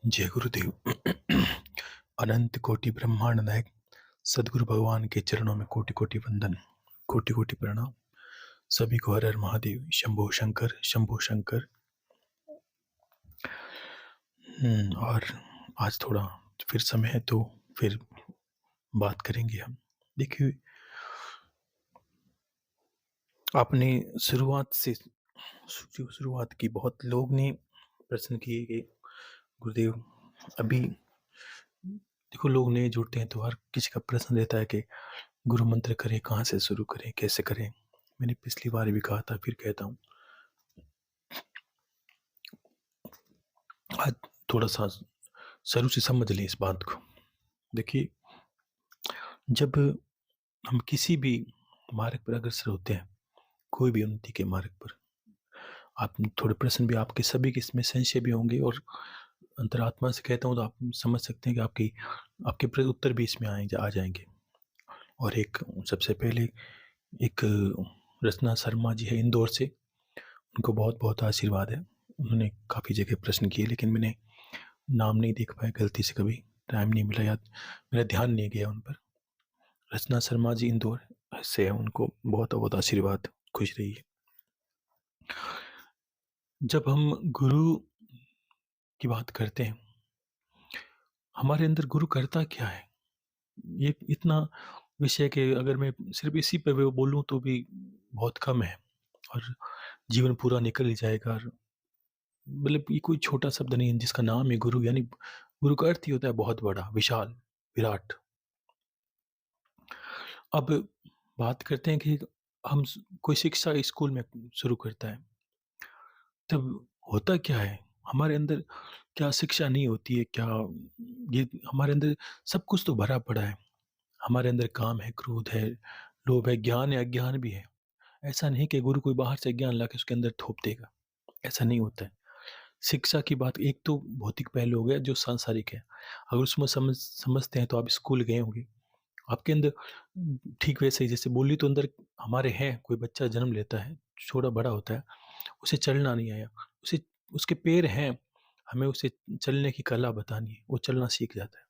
जय गुरुदेव। अनंत कोटि ब्रह्मांड नायक सदगुरु भगवान के चरणों में कोटि कोटि वंदन, कोटि कोटि प्रणाम। सभी को हर हर महादेव, शंभो शंकर, शंभो शंकर। और आज थोड़ा फिर समय है तो फिर बात करेंगे हम। देखिए, आपने शुरुआत की, बहुत लोग ने प्रश्न किए कि गुरुदेव, अभी देखो लोग नए जुड़ते हैं तो हर किसी का प्रश्न रहता है कि गुरु मंत्र करें, कहाँ से शुरू करें, कैसे करें। मैंने पिछली बार भी कहा था, फिर कहता हूँ, आज थोड़ा सा शुरू से समझ लें इस बात को। देखिए, जब हम किसी भी मार्ग पर अग्रसर होते हैं, कोई भी उन्नति के मार्ग पर, आप थोड़े प्रश्न भी, आपके सभी के इसमें संशय भी होंगे, और अंतरात्मा से कहता हूँ तो आप समझ सकते हैं कि आपके उत्तर भी इसमें आ जाएंगे। और एक सबसे पहले एक रचना शर्मा जी है इंदौर से, उनको बहुत बहुत आशीर्वाद है। उन्होंने काफ़ी जगह प्रश्न किए, लेकिन मैंने नाम नहीं देख पाया, गलती से कभी टाइम नहीं मिला, याद मेरा ध्यान नहीं गया उन पर। रचना शर्मा जी इंदौर से है, उनको बहुत बहुत आशीर्वाद, खुश रहिए। जब हम गुरु की बात करते हैं, हमारे अंदर गुरु करता क्या है, ये इतना विषय के अगर मैं सिर्फ इसी पे वो बोलूँ तो भी बहुत कम है, और जीवन पूरा निकल ही जाएगा। और मतलब ये कोई छोटा शब्द नहीं है जिसका नाम है गुरु, यानी गुरु का अर्थ ही होता है बहुत बड़ा, विशाल, विराट। अब बात करते हैं कि कोई शिक्षा स्कूल में शुरू करता है, तब होता क्या है, हमारे अंदर क्या शिक्षा नहीं होती है क्या? ये हमारे अंदर सब कुछ तो भरा पड़ा है। हमारे अंदर काम है, क्रोध है, लोभ है, ज्ञान है, अज्ञान भी है। ऐसा नहीं कि गुरु कोई बाहर से ज्ञान लाके उसके अंदर थोप देगा, ऐसा नहीं होता है। शिक्षा की बात, एक तो भौतिक पहलू हो गया जो सांसारिक है। अगर उसमें समझते हैं तो आप स्कूल गए होंगे, आपके अंदर ठीक वैसे ही जैसे बोली तो अंदर हमारे हैं, कोई बच्चा जन्म लेता है, छोटा बड़ा होता है, उसे चलना नहीं आया, उसे उसके पैर हैं, हमें उसे चलने की कला बतानी है, वो चलना सीख जाता है।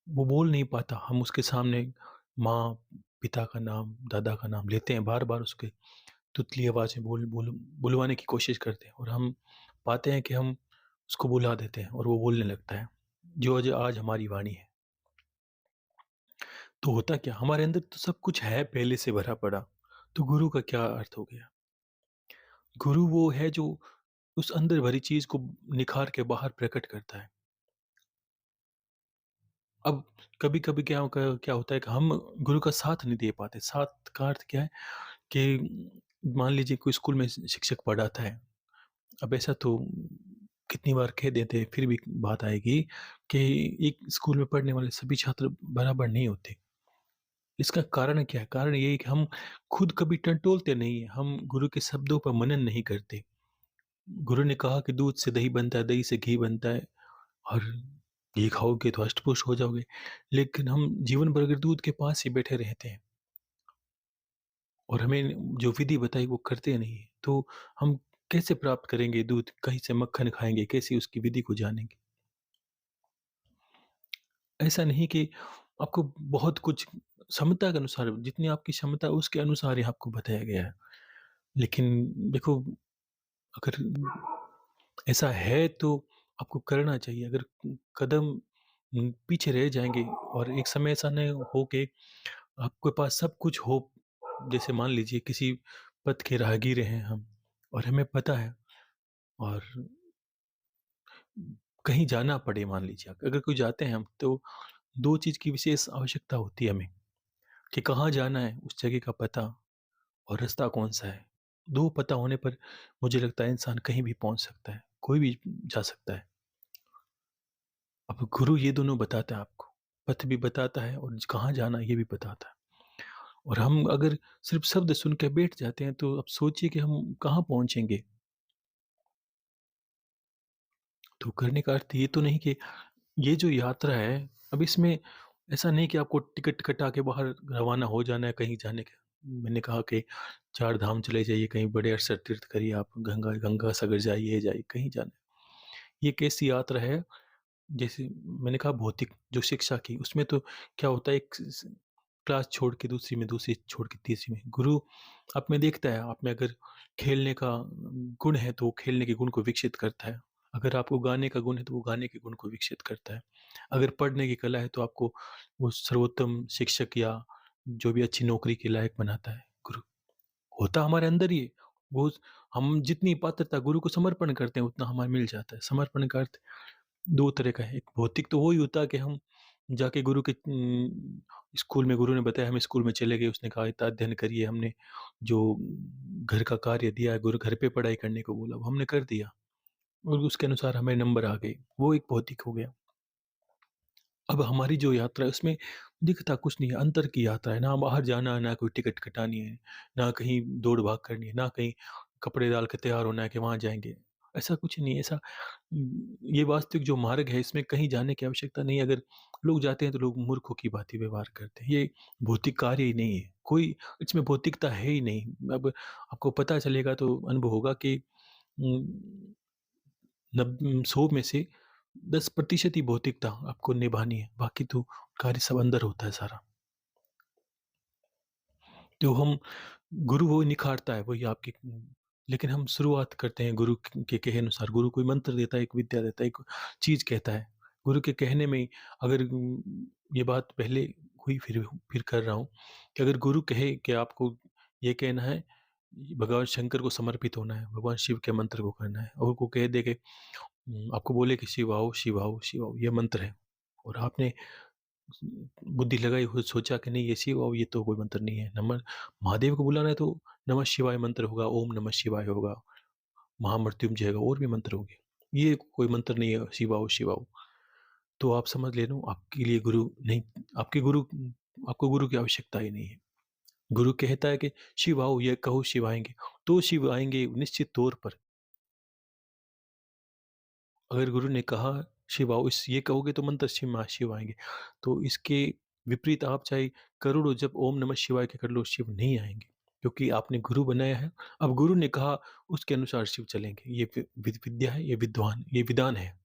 वो बोल नहीं पाता, हम उसके सामने माँ, पिता का नाम, दादा का नाम लेते हैं, बार-बार उसके तुतली आवाज़ में बुलवाने की कोशिश करते हैं, और हम पाते हैं कि हम उसको बुला देते हैं और वो बोलने लगता है, जो आज आज हमारी वाणी है। तो होता क्या, हमारे अंदर तो सब कुछ है पहले से भरा पड़ा, तो गुरु का क्या अर्थ हो गया? गुरु वो है जो उस अंदर भरी चीज़ को निखार के बाहर प्रकट करता है। अब कभी-कभी क्या होता है कि हम गुरु का साथ नहीं दे पाते। साथ का अर्थ क्या है कि मान लीजिए कोई स्कूल में शिक्षक पढ़ाता है। अब ऐसा तो कितनी बार कह देते हैं, फिर भी बात आएगी कि एक स्कूल में पढ़ने वाले सभी छात्र बराबर नहीं होते। इसका कारण क्या है? कारण ये है कि हम खुद कभी टटोलते नहीं हैं, हम गुरु के शब्दों पर मनन नहीं करते। गुरु ने कहा कि दूध से दही बनता है, दही से घी बनता है, और घी खाओगे तो हष्ट-पुष्ट हो जाओगे। लेकिन हम जीवन भर अगर दूध के पास ही बैठे रहते हैं और हमें जो विधि बताई वो करते नहीं हैं, तो हम कैसे प्राप्त करेंगे दूध? कहीं से मक्खन खाएँगे, कैसे उसकी विधि को जानेंगे? ऐसा नहीं कि आपको बहुत कुछ क्षमता के अनुसार, जितनी आपकी क्षमता है उसके अनुसार ही आपको बताया गया है। लेकिन देखो, अगर ऐसा है तो आपको करना चाहिए। अगर कदम पीछे रह जाएँगे और एक समय ऐसा नहीं हो कि आपके पास सब कुछ हो, जैसे मान लीजिए किसी पथ के राहगीर हैं हम, और हमें पता है, और कहीं जाना पड़े, मान लीजिए अगर कोई जाते हैं हम, तो 2 चीज़ की विशेष आवश्यकता होती है हमें, कि कहाँ जाना है, उस जगह का पता, और रास्ता कौन-सा है। 2 पता होने पर मुझे लगता है इंसान कहीं भी पहुँच सकता है, कोई भी जा सकता है। अब गुरु ये दोनों बताता है आपको, पथ भी बताता है और कहाँ जाना है ये भी बताता है। और हम अगर सिर्फ़ शब्द सुन के बैठ जाते हैं, तो अब सोचिए कि हम कहाँ पहुँचेंगे? तो करने का अर्थ ये तो नहीं कि ये जो यात्रा है, अब इसमें ऐसा नहीं कि आपको टिकट कटा के बाहर रवाना हो जाना है कहीं जाने का। मैंने कहा कि 4 धाम चले जाइए, कहीं बड़े अरसर तीर्थ करिए आप, गंगा गंगा सागर जाइए, कहीं जाना है। ये एक ऐसी यात्रा है, जैसे मैंने कहा भौतिक जो शिक्षा की, उसमें तो क्या होता है, एक स क्लास छोड़ के दूसरी में, दूसरी छोड़ के तीसरी में। गुरु आप में देखता है, आप में अगर खेलने का गुण है, तो वो खेलने के गुण को विकसित करता है। अगर आपको गाने का गुण है, तो वो गाने के गुण को विकसित करता है। अगर पढ़ने की कला है, तो आपको वो सर्वोत्तम शिक्षक या जो भी अच्छी नौकरी के लायक बनाता है। गुरु होता हमारे अंदर ही है। वो हम जितनी पात्रता गुरु को समर्पण करते हैं, उतना हमें मिल जाता है। समर्पण का अर्थ 2 तरह का है। एक भौतिक तो वो ही होता है कि हम जाके गुरु के स्कूल में, गुरु ने बताया, हम स्कूल में चले गए, उसने कहा इतना अध्ययन करिए, हमने जो घर का कार्य दिया है, गुरु घर पे पढ़ाई करने को बोला, वो हमने कर दिया और उसके अनुसार हमें नंबर आ गए। वो एक भौतिक हो गया। अब हमारी जो यात्रा है उसमें दिखता कुछ नहीं है, अंतर की यात्रा है। ना बाहर जाना है, ना कोई टिकट कटानी है, ना कहीं दौड़-भाग करनी है, ना कहीं कपड़े डाल के तैयार होना है कि वहाँ जाएँगे। ऐसा कुछ नहीं है, ऐसा ये वास्तविक जो मार्ग है, इसमें कहीं जाने की आवश्यकता नहीं है। अगर लोग जाते हैं तो लोग मूर्खों की भांति व्यवहार करते हैं। ये भौतिक कार्य ही नहीं है, कोई इसमें भौतिकता है ही नहीं। अब आपको पता चलेगा तो अनुभव होगा कि उम 100 में से 10% ही भौतिकता आपको निभानी है, बाकी तो कार्य सब अंदर होता है सारा। तो हम गुरु वो निखारता है, वही आपकी लेकिन हम शुरुआत करते हैं गुरु के कहे अनुसार। गुरु कोई मंत्र देता है, एक विद्या देता है, एक चीज़ कहता है। गुरु के कहने में ही अगर ये बात पहले हुई, फिर कर रहा हूँ कि अगर गुरु कहे कि आपको ये कहना है, भगवान शंकर को समर्पित होना है, भगवान शिव के मंत्र को करना है, और वो कह दे कि आपको बोले कि शिव आओ, शिव आओ, शिव आओ, ये मंत्र है, और आपने बुद्धि लगाई, हो सोचा कि नहीं ये शिव आओ, ये तो कोई मंत्र नहीं है। नमः महादेव को बुलाना है तो नमः शिवाय मंत्र होगा, ओम नमः शिवाय होगा, महामृत्युंजय होगा, और भी मंत्र होंगे। ये कोई मंत्र नहीं है, शिव आओ, शिव आओ। तो आप समझ लेना, आपके लिए गुरु नहीं, आपके गुरु आपको गुरु की आवश्यकता ही नहीं है। गुरु कहता है कि शिव आओ, ये कहो शिव आएँगे, तो शिव आएँगे निश्चित तौर पर। अगर गुरु ने कहा शिव आओ, इस ये कहोगे तो मंत्र शिव आएँगे। तो इसके विपरीत आप चाहे करोड़ों जप ओम नमः शिवाय के कर लो, शिव नहीं आएँगे। क्योंकि आपने गुरु बनाया है, अब गुरु ने कहा उसके अनुसार शिव चलेंगे। ये विद्या है, ये विधान है,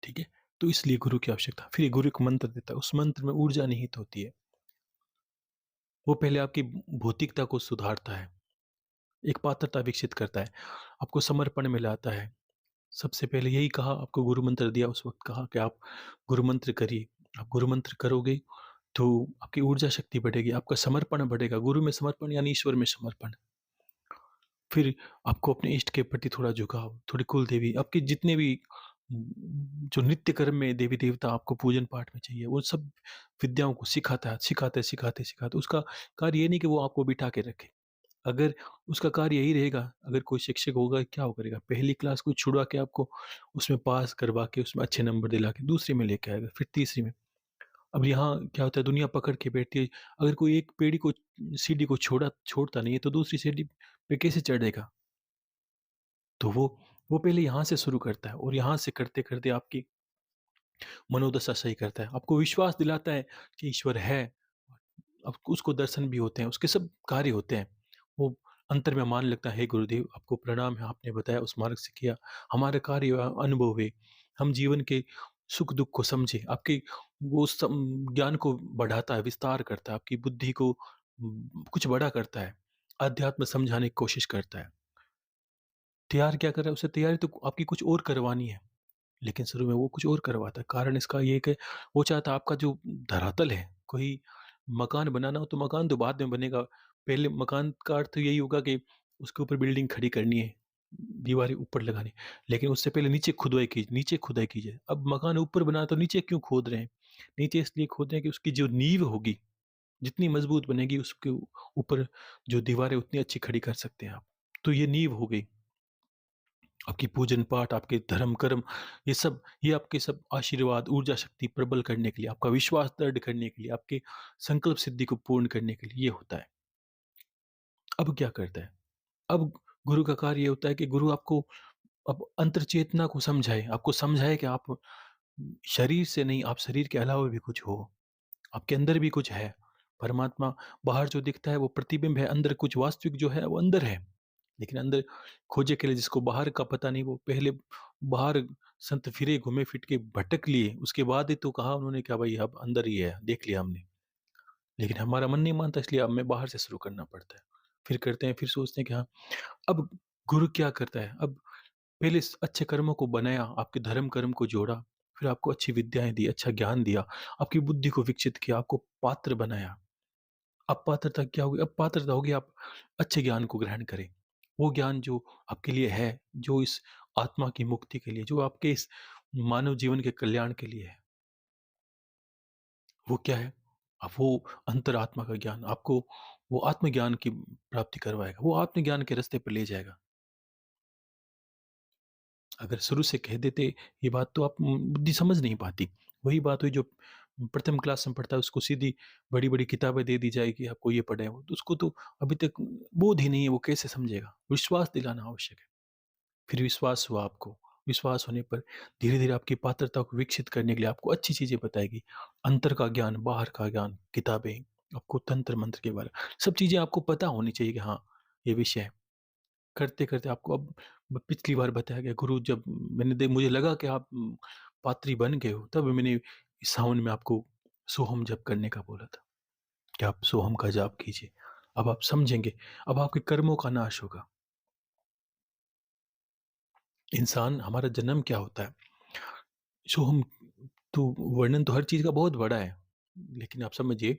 ठीक है? तो इसलिए गुरु की आवश्यकता। फिर ये गुरु एक मंत्र देता है, उस मंत्र में ऊर्जा निहित होती है। वो पहले आपकी भौतिकता को सुधारता है, एक पात्रता विकसित करता है, आपको समर्पण में लाता है। सबसे पहले यही कहा, आपको गुरु मंत्र दिया, उस वक़्त कहा कि आप गुरु मंत्र करिए। आप गुरु मंत्र करोगे तो आपकी ऊर्जा शक्ति बढ़ेगी, आपका समर्पण बढ़ेगा। गुरु में समर्पण यानी ईश्वर में समर्पण। फिर आपको अपने इष्ट के प्रति थोड़ा झुकाव, थोड़ी कुल देवी, आपके जितने भी जो नित्य कर्म में देवी-देवता आपको पूजन पाठ में चाहिए, वो सब विद्याओं को सिखाता है, सिखाते। उसका कार्य ये नहीं कि वो आपको बिठा के रखे। अगर उसका कार्य यही रहेगा, अगर कोई शिक्षक होगा, क्या वो करेगा? पहली क्लास को छुड़वा के आपको उसमें पास करवा के, उसमें अच्छे नंबर दिला के दूसरी में लेके आएगा, फिर तीसरी में। अब यहाँ क्या होता है, दुनिया पकड़ के बैठती है। अगर कोई एक सीढ़ी को छोड़ता नहीं है, तो दूसरी सीढ़ी पे कैसे चढ़ेगा? तो वो पहले यहाँ से शुरू करता है, और यहाँ से करते-करते आपकी मनोदशा सही करता है। आपको विश्वास दिलाता है कि ईश्वर है। अब उसको दर्शन भी होते हैं, उसके सब कार्य होते हैं। वो अंतर में मान लगता है, हे गुरुदेव आपको प्रणाम है, आपने बताया उस मार्ग से किया। हमारे कार्य अनुभव हुए। हम जीवन के सुख-दुःख को समझे। आपके वो ज्ञान को बढ़ाता है, विस्तार करता है, आपकी बुद्धि को कुछ बड़ा करता है। अध्यात्म समझाने की कोशिश करता है। तैयार क्या कर रहा है? उसे तैयारी तो आपकी कुछ और करवानी है। लेकिन शुरू में वो कुछ और करवाता है। कारण इसका ये है कि वो चाहता है आपका जो धरातल है, कोई मकान बनाना हो तो मकान तो बाद में बनेगा। पहले मकान का अर्थ यही होगा कि उसके ऊपर बिल्डिंग खड़ी करनी है, दीवारें ऊपर लगानी है। लेकिन उससे पहले नीचे खुदाई कीजिए। अब मकान ऊपर बनाना तो नीचे क्यों खोद रहे हैं? नीचे इसलिए खोद रहे हैं कि उसकी जो नींव होगी, जितनी मजबूत बनेगी उसके ऊपर जो दीवारें उतनी अच्छी खड़ी कर सकते हैं आप। तो ये नींव हो गई। आपकी पूजन-पाठ, आपके धर्म-कर्म, ये आपके सब आशीर्वाद, ऊर्जा शक्ति प्रबल करने के लिए, आपका विश्वास दृढ़ करने के लिए, आपके संकल्प सिद्धि को पूर्ण करने के लिए ये होता है। अब क्या करता है? अब गुरु का कार्य ये होता है कि गुरु आपको अब अंतर्चेतना को समझाए, आपको समझाए कि आप शरीर से नहीं, आप शरीर के अलावा भी कुछ हो। आपके अंदर भी कुछ है। परमात्मा बाहर जो दिखता है वो प्रतिबिंब है, अंदर कुछ वास्तविक जो है वो अंदर है। लेकिन अंदर खोजे के लिए जिसको बाहर का पता नहीं, वो पहले बाहर संत फिरे, घूमे फिट के भटक लिए, उसके बाद ही तो कहा उन्होंने क्या भाई अब अंदर ही है, देख लिया हमने। लेकिन हमारा मन नहीं मानता, इसलिए अब हमें बाहर से शुरू करना पड़ता है। फिर करते हैं, फिर सोचते हैं कि हाँ, अब गुरु क्या करता है? अब पहले अच्छे कर्मों को बनाया, आपके धर्म कर्म को जोड़ा, फिर आपको अच्छी विद्याएँ दी, अच्छा ज्ञान दिया, आपकी बुद्धि को विकसित किया, आपको पात्र बनाया। अब पात्रता क्या होगी? अब पात्रता होगी आप अच्छे ज्ञान को ग्रहण करें। वो ज्ञान जो आपके लिए है, जो इस आत्मा की मुक्ति के लिए, जो आपके इस मानव जीवन के कल्याण के लिए है, वो क्या है? अब वो अंतरात्मा का ज्ञान आपको वो आत्मज्ञान की प्राप्ति करवाएगा, वो आत्मज्ञान के रास्ते पे ले जाएगा। अगर शुरू से कह देते ये बात, तो आप बुद्धि समझ नहीं पाती। वही बात हुई जो प्रथम क्लास में पढ़ता है उसको सीधी बड़ी-बड़ी किताबें दे दी जाएगी, आपको ये पढ़ें वो, तो उसको तो अभी तक बोध ही नहीं है, वो कैसे समझेगा? विश्वास दिलाना आवश्यक है। फिर विश्वास हुआ आपको, विश्वास होने पर धीरे-धीरे आपकी पात्रता को विकसित करने के लिए आपको अच्छी चीज़ें बताएगी। अंतर का ज्ञान, बाहर का ज्ञान, किताबें, आपको तंत्र-मंत्र के बारे सब चीज़ें आपको पता होनी चाहिए कि हाँ, ये विषय है। करते-करते आपको अब पिछली बार बताया गया, गुरु जब मैंने दे मुझे लगा कि आप पात्री बन गए हो, तब मैंने सावन में आपको सोहम जप करने का बोला था, कि आप सोहम का जाप कीजिए। अब आप समझेंगे, अब आपके कर्मों का नाश होगा। इंसान हमारा जन्म क्या होता है? सोहम तो वर्णन तो हर चीज़ का बहुत बड़ा है, लेकिन आप समझिए,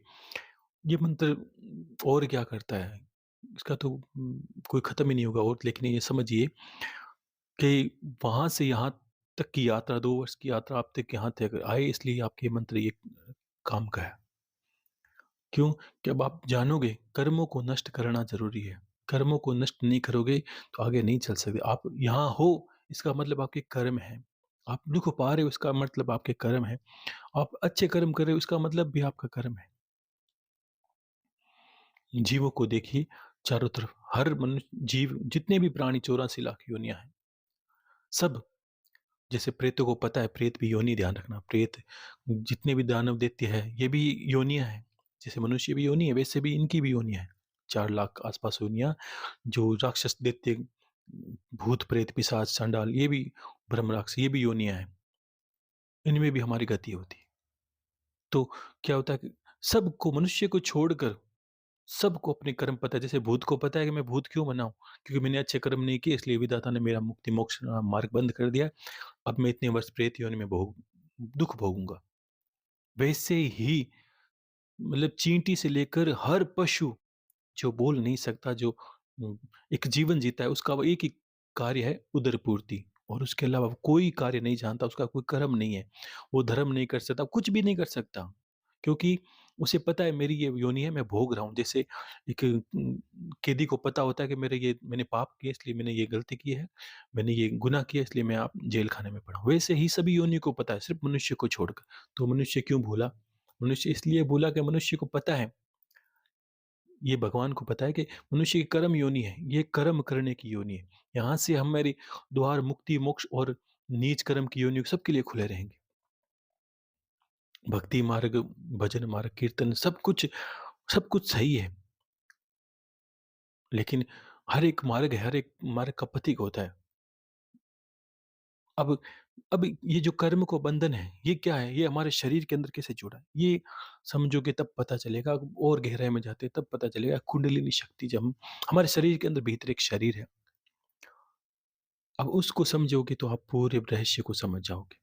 ये मंत्र और क्या करता है? इसका तो कोई ख़त्म ही नहीं होगा, और लेकिन ये समझिए कि वहाँ से यहाँ तक की यात्रा, 2 वर्ष की यात्रा आप तक यहाँ तक आए, इसलिए आपके मंत्र ये काम का है। क्यों? कि अब आप जानोगे कर्मों को नष्ट करना ज़रूरी है। कर्मों को नष्ट नहीं करोगे तो आगे नहीं चल सकते। आप यहाँ हो इसका मतलब आपके कर्म हैं। आप दुःख पा रहे हो इसका मतलब आपके कर्म हैं। आप अच्छे कर्म कर रहे हो इसका मतलब भी आपका कर्म है। जीवों को देखिए चारों तरफ, हर मनुष्य जीव जितने भी प्राणी 84 लाख योनियाँ हैं, सब, जैसे प्रेतों को पता है, प्रेत भी योनि, ध्यान रखना, प्रेत जितने भी दानव दैत्य है ये भी योनियां हैं। जैसे मनुष्य भी योनि है, वैसे भी इनकी भी योनियां हैं। 4 लाख आसपास योनियां, जो राक्षस दैत्य, भूत प्रेत पिशाच संडाल, ये भी ब्रह्म राक्षस, ये भी योनियां हैं। इनमें भी हमारी गति होती है। तो क्या होता है कि सबको, मनुष्य को छोड़कर सबको अपने कर्म पता है। जैसे भूत को पता है कि मैं भूत क्यों बनाऊं, क्योंकि मैंने अच्छे कर्म नहीं किए, इसलिए विधाता ने मेरा मुक्ति मोक्ष मार्ग बंद कर दिया। अब मैं इतने वर्ष प्रेत योनि में दुःख भोगूँगा। वैसे ही मतलब चींटी से लेकर हर पशु जो बोल नहीं सकता, जो एक जीवन जीता है, उसका वो एक ही कार्य है उदरपूर्ति, और उसके अलावा वो कोई कार्य नहीं जानता, उसका कोई कर्म नहीं है। वो धर्म नहीं कर सकता, कुछ भी नहीं कर सकता, क्योंकि उसे पता है मेरी ये योनि है, मैं भोग रहा हूँ। जैसे एक कैदी को पता होता है कि मैंने पाप किया इसलिए मैंने ये गलती की है, मैंने ये गुनाह किया इसलिए मैं आप जेल खाने में पड़ा हूँ। वैसे ही सभी योनियों को पता है, सिर्फ़ मनुष्य को छोड़कर। तो मनुष्य क्यों भूला? मनुष्य इसलिए भूला कि मनुष्य को पता है, ये भगवान को पता है कि मनुष्य की कर्म योनि है, ये कर्म करने की योनि है। यहाँ से हमारे द्वार मुक्ति, मोक्ष और नीच कर्म की योनि सबके लिए खुले रहेंगे। भक्ति मार्ग, भजन मार्ग, कीर्तन सब कुछ सही है, लेकिन हर एक मार्ग का पथिक होता है। अब अब ये जो कर्म को बंधन है, ये क्या है? ये हमारे शरीर के अंदर कैसे जुड़ा है? ये समझोगे तब पता चलेगा, और गहराई में जाते हैं तब पता चलेगा। कुंडलिनी शक्ति, जब हम हमारे शरीर के अंदर भीतर एक शरीर है, अब उसको समझोगे तो आप पूरे रहस्य को समझ जाओगे।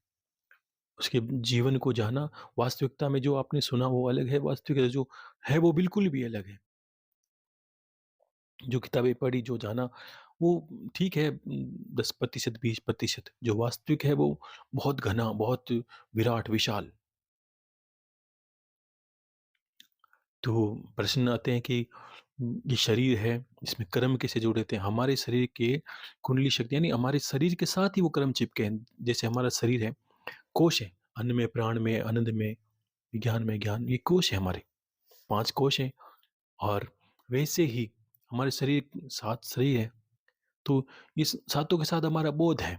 उसके जीवन को जाना, वास्तविकता में जो आपने सुना वो अलग है, वास्तविकता जो है वो बिल्कुल भी अलग है। जो किताबें पढ़ी, जो जाना, वो ठीक है, 10% 20%, जो वास्तविक है वो बहुत घना, बहुत विराट, विशाल। तो प्रश्न आते हैं कि ये शरीर है, इसमें कर्म कैसे जुड़े थे? हमारे शरीर के कुंडली शक्ति, यानी हमारे शरीर के साथ ही वो कर्म चिपके हैं। जैसे हमारा शरीर है, कोश है, अन्न में, प्राण में, आनंद में, विज्ञान में ज्ञान, ये कोश है हमारे, 5 कोश हैं। और वैसे ही हमारे शरीर 7 शरीर है, तो इस सातों के साथ हमारा बोध है।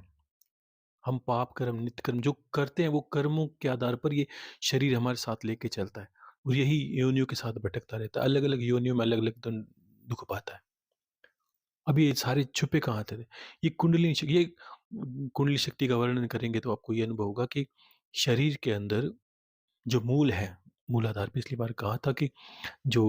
हम पाप कर्म, नित्य कर्म जो करते हैं, वो कर्मों के आधार पर ये शरीर हमारे साथ लेके चलता है, और यही योनियों के साथ भटकता रहता है। अलग-अलग योनियों में अलग-अलग दुःख पाता है। अब ये सारे छुपे कहाँ थे? ये कुंडली शक्ति का वर्णन करेंगे तो आपको ये अनुभव होगा कि शरीर के अंदर जो मूल है, मूलाधार पिछली बार कहा था कि जो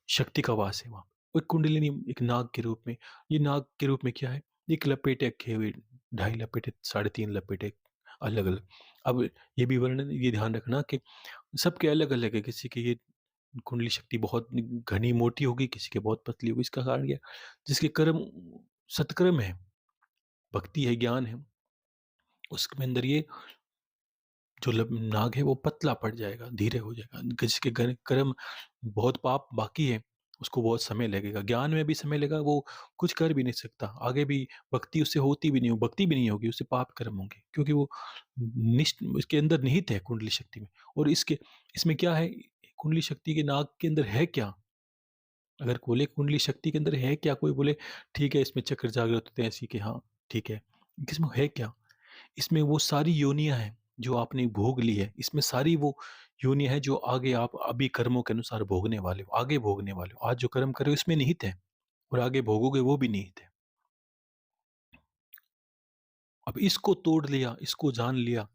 शक्ति का वास है वहाँ। वो एक कुंडलिनी एक नाग के रूप में, ये नाग के रूप में क्या है? एक लपेटे रखे हुए, ढाई लपेटे, साढ़े 3 लपेटे अलग-अलग। अब ये भी वर्णन ये ध्यान रखना कि सबके अलग-अलग है, किसी की ये कुंडली शक्ति बहुत घनी मोटी होगी, किसी की बहुत पतली होगी। इसका कारण क्या है? जिसके कर्म सत्कर्म है, भक्ति है, ज्ञान है, उसके अंदर ये जो नाग है वो पतला पड़ जाएगा, धीरे हो जाएगा। जिसके कर्म बहुत पाप बाकी है, उसको बहुत समय लगेगा। ज्ञान में भी समय लगेगा, वो कुछ कर भी नहीं सकता। आगे भी भक्ति उससे होती भी नहीं हो भक्ति भी नहीं होगी, उससे पाप कर्म होंगे। क्योंकि वो इसके अंदर निहित है कुंडली शक्ति में। और इसमें क्या है, कुंडली शक्ति के नाग के अंदर है क्या? अगर बोले कुंडली शक्ति के अंदर है क्या? कोई बोले ठीक है इसमें चक्र जागृत होते हैं ऐसी कि हाँ, ठीक है। इसमें है क्या? इसमें वो सारी योनियाँ हैं, जो आपने भोग ली है। इसमें सारी वो योनियाँ हैं जो आगे आप अभी कर्मों के अनुसार भोगने वाले हो, आगे भोगने वाले हो। आज जो कर्म कर रहे हो इसमें निहित है और आगे भोगोगे वो भी निहित है। अब इसको तोड़ लिया, इसको जान लिया,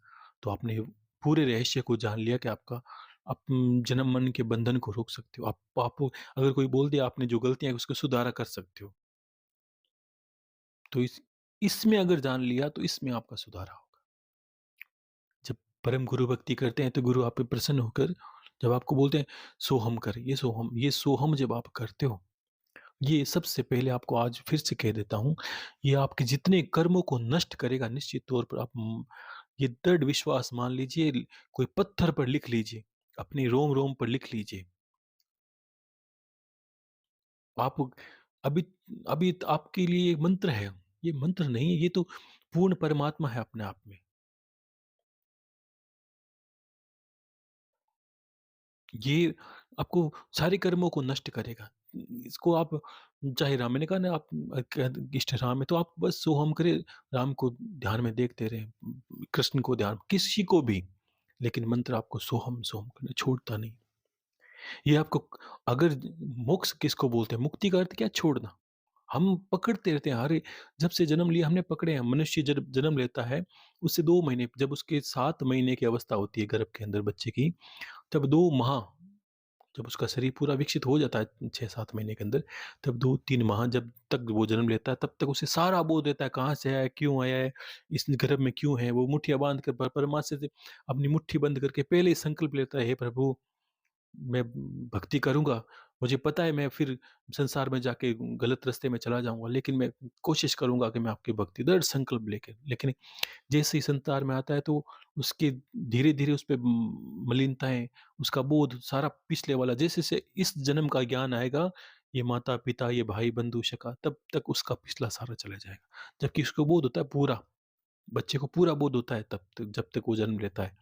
तो आपने पूरे रहस्य को जान लिया कि आप जन्म मरण के बंधन को रोक सकते हो। आप अगर कोई बोल दिया आपने जो गलतियाँ हैं उसको सुधारा कर सकते हो। तो इसमें अगर जान लिया तो इसमें आपका सुधारा होगा। जब परम गुरु भक्ति करते हैं तो गुरु आप पे प्रसन्न होकर जब आपको बोलते हैं सोहम कर, ये सोहम जब आप करते हो, ये सबसे पहले आपको आज फिर से कह देता हूँ, ये आपके जितने कर्मों को नष्ट करेगा निश्चित तौर पर। आप ये दृढ़ विश्वास मान लीजिए, कोई पत्थर पर लिख लीजिए, अपनी रोम-रोम पर लिख लीजिए। आप अभी अभी आपके लिए ये मंत्र है, ये मंत्र नहीं है, ये तो पूर्ण परमात्मा है अपने आप में। ये आपको सारे कर्मों को नष्ट करेगा। इसको आप चाहे राम मैंने कहा ना, आप इष्ट राम है तो आप बस सोहम करें, राम को ध्यान में देखते रहें, कृष्ण को ध्यान किसी को भी, लेकिन मंत्र आपको सोहम, सोहम करना छोड़ता नहीं। ये आपको अगर मोक्ष किसको बोलते हैं? मुक्ति का अर्थ क्या है? छोड़ना। हम पकड़ते रहते हैं, अरे जब से जन्म लिया हमने पकड़े हैं। मनुष्य जब जन्म लेता है, उससे 2 महीने जब उसके 7 महीने की अवस्था होती है गर्भ के अंदर बच्चे की, तब 2 माह जब उसका शरीर पूरा विकसित हो जाता है 6-7 महीने के अंदर, तब 2-3 माह जब तक वो जन्म लेता है, तब तक उसे सारा बोध रहता है, कहाँ से आया है, क्यों आया है, इस गर्भ में क्यों है। वो मुट्ठियाँ बाँध कर परमात्मा से अपनी मुट्ठी बंद करके पहले ही संकल्प लेता है, हे प्रभु मैं भक्ति करूँगा, मुझे पता है मैं फिर संसार में जाके गलत रास्ते में चला जाऊँगा, लेकिन मैं कोशिश करूँगा कि मैं आपकी भक्ति दृढ़ संकल्प लेके, लेकिन जैसे ही संसार में आता है तो उसके धीरे-धीरे उस पे मलिनताएँ, उसका बोध सारा पिछले वाला जैसे-जैसे इस जन्म का ज्ञान आएगा, ये माता-पिता, ये भाई-बंधु, सखा, तब तक उसका पिछला सारा चला जाएगा। जबकि उसको बोध होता है पूरा, बच्चे को पूरा बोध होता है तब तक जब तक वो जन्म लेता है।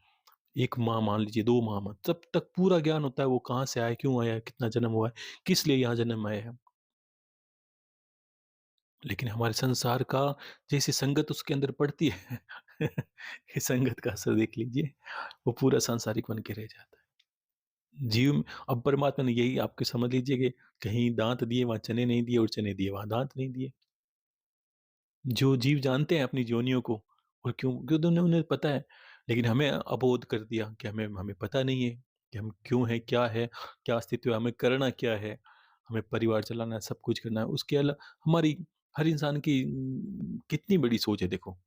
1 माह मान लीजिए, 2 माह तब तक पूरा ज्ञान होता है, वो कहाँ से आया है, क्यों आया है, कितना जन्म हुआ है, किस लिए यहाँ जन्म आए हैं। लेकिन हमारे संसार का जैसे संगत उसके अंदर पड़ती है ये संगत का असर देख लीजिए, वो पूरा सांसारिक बन के रह जाता है। जीव अब परमात्मा ने यही आपके समझ लीजिए कि कहीं दाँत दिए वहाँ चने नहीं दिए और चने दिए वहाँ दाँत नहीं दिए। जो जीव जानते हैं अपनी योनियों को और क्योंकि उन्हें पता है, लेकिन हमें अबोध कर दिया कि हमें हमें पता नहीं है कि हम क्यों हैं, क्या अस्तित्व है, हमें करना क्या है, हमें परिवार चलाना है, सब कुछ करना है। उसके हमारी हर इंसान की कितनी बड़ी सोच है देखो।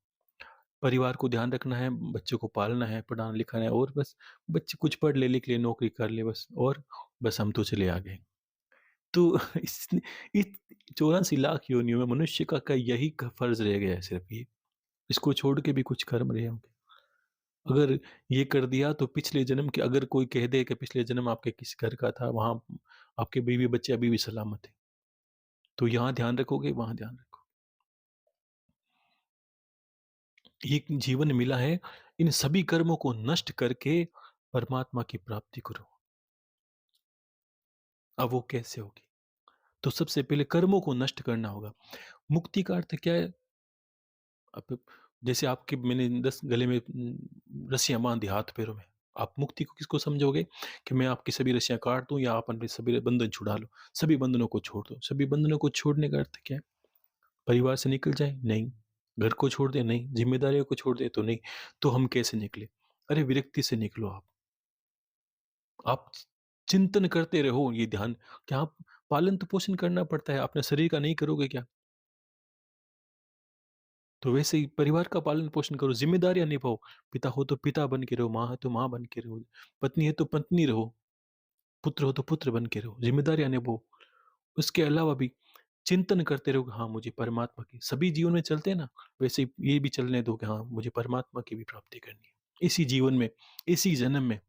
परिवार को ध्यान रखना है, बच्चों को पालना है, पढ़ाना-लिखाना है और बस बच्चे कुछ पढ़ ले, लिख ले, नौकरी कर ले बस और बस हम तो चले आगे। तो इस 84 लाख योनियों में मनुष्य का यही फ़र्ज़ रह गया है सिर्फ़ ये। इसको छोड़ के भी कुछ कर्म रहे होंगे। अगर ये कर दिया तो पिछले जन्म के अगर कोई कह दे कि पिछले जन्म आपके किस घर का था, वहाँ आपके बीवी-बच्चे अभी भी सलामत हैं। तो यहाँ ध्यान रखोगे, वहाँ ध्यान रखो। ये जीवन मिला है, इन सभी कर्मों को नष्ट करके परमात्मा की प्राप्ति करो। अब वो कैसे होगी? तो सबसे पहले कर्मों को नष्ट करना होगा। मुक्ति का अर्थ क्या है? अब जैसे आपके मैंने 10 गले में रस्सियाँ बाँध दी हाथ-पैरों में। आप मुक्ति को किसको समझोगे कि मैं आपकी सभी रस्सियाँ काट दूँ या आप अपने सभी बंधन छुड़ा लो, सभी बंधनों को छोड़ दो। सभी बंधनों को छोड़ने का अर्थ क्या है? परिवार से निकल जाएँ? नहीं। घर को छोड़ दें? नहीं। ज़िम्मेदारियों को छोड़ दें? तो नहीं। तो हम कैसे निकले? अरे विरक्ति से निकलो आप। आप चिंतन करते रहो ये ध्यान क्या आप पालन तो पोषण करना पड़ता है, अपने शरीर का नहीं करोगे क्या? तो वैसे ही परिवार का पालन-पोषण करो, ज़िम्मेदारियाँ निभाओ। पिता हो तो पिता बन के रहो, माँ है तो माँ बन के रहो, पत्नी है तो पत्नी रहो, पुत्र हो तो पुत्र बन के रहो, ज़िम्मेदारियाँ निभाओ। उसके अलावा भी चिंतन करते रहो कि हाँ, मुझे परमात्मा की सभी जीवन में चलते हैं ना, वैसे ही ये भी चलने दो कि हाँ, मुझे परमात्मा की भी प्राप्ति करनी है। इसी जीवन में, इसी जन्म में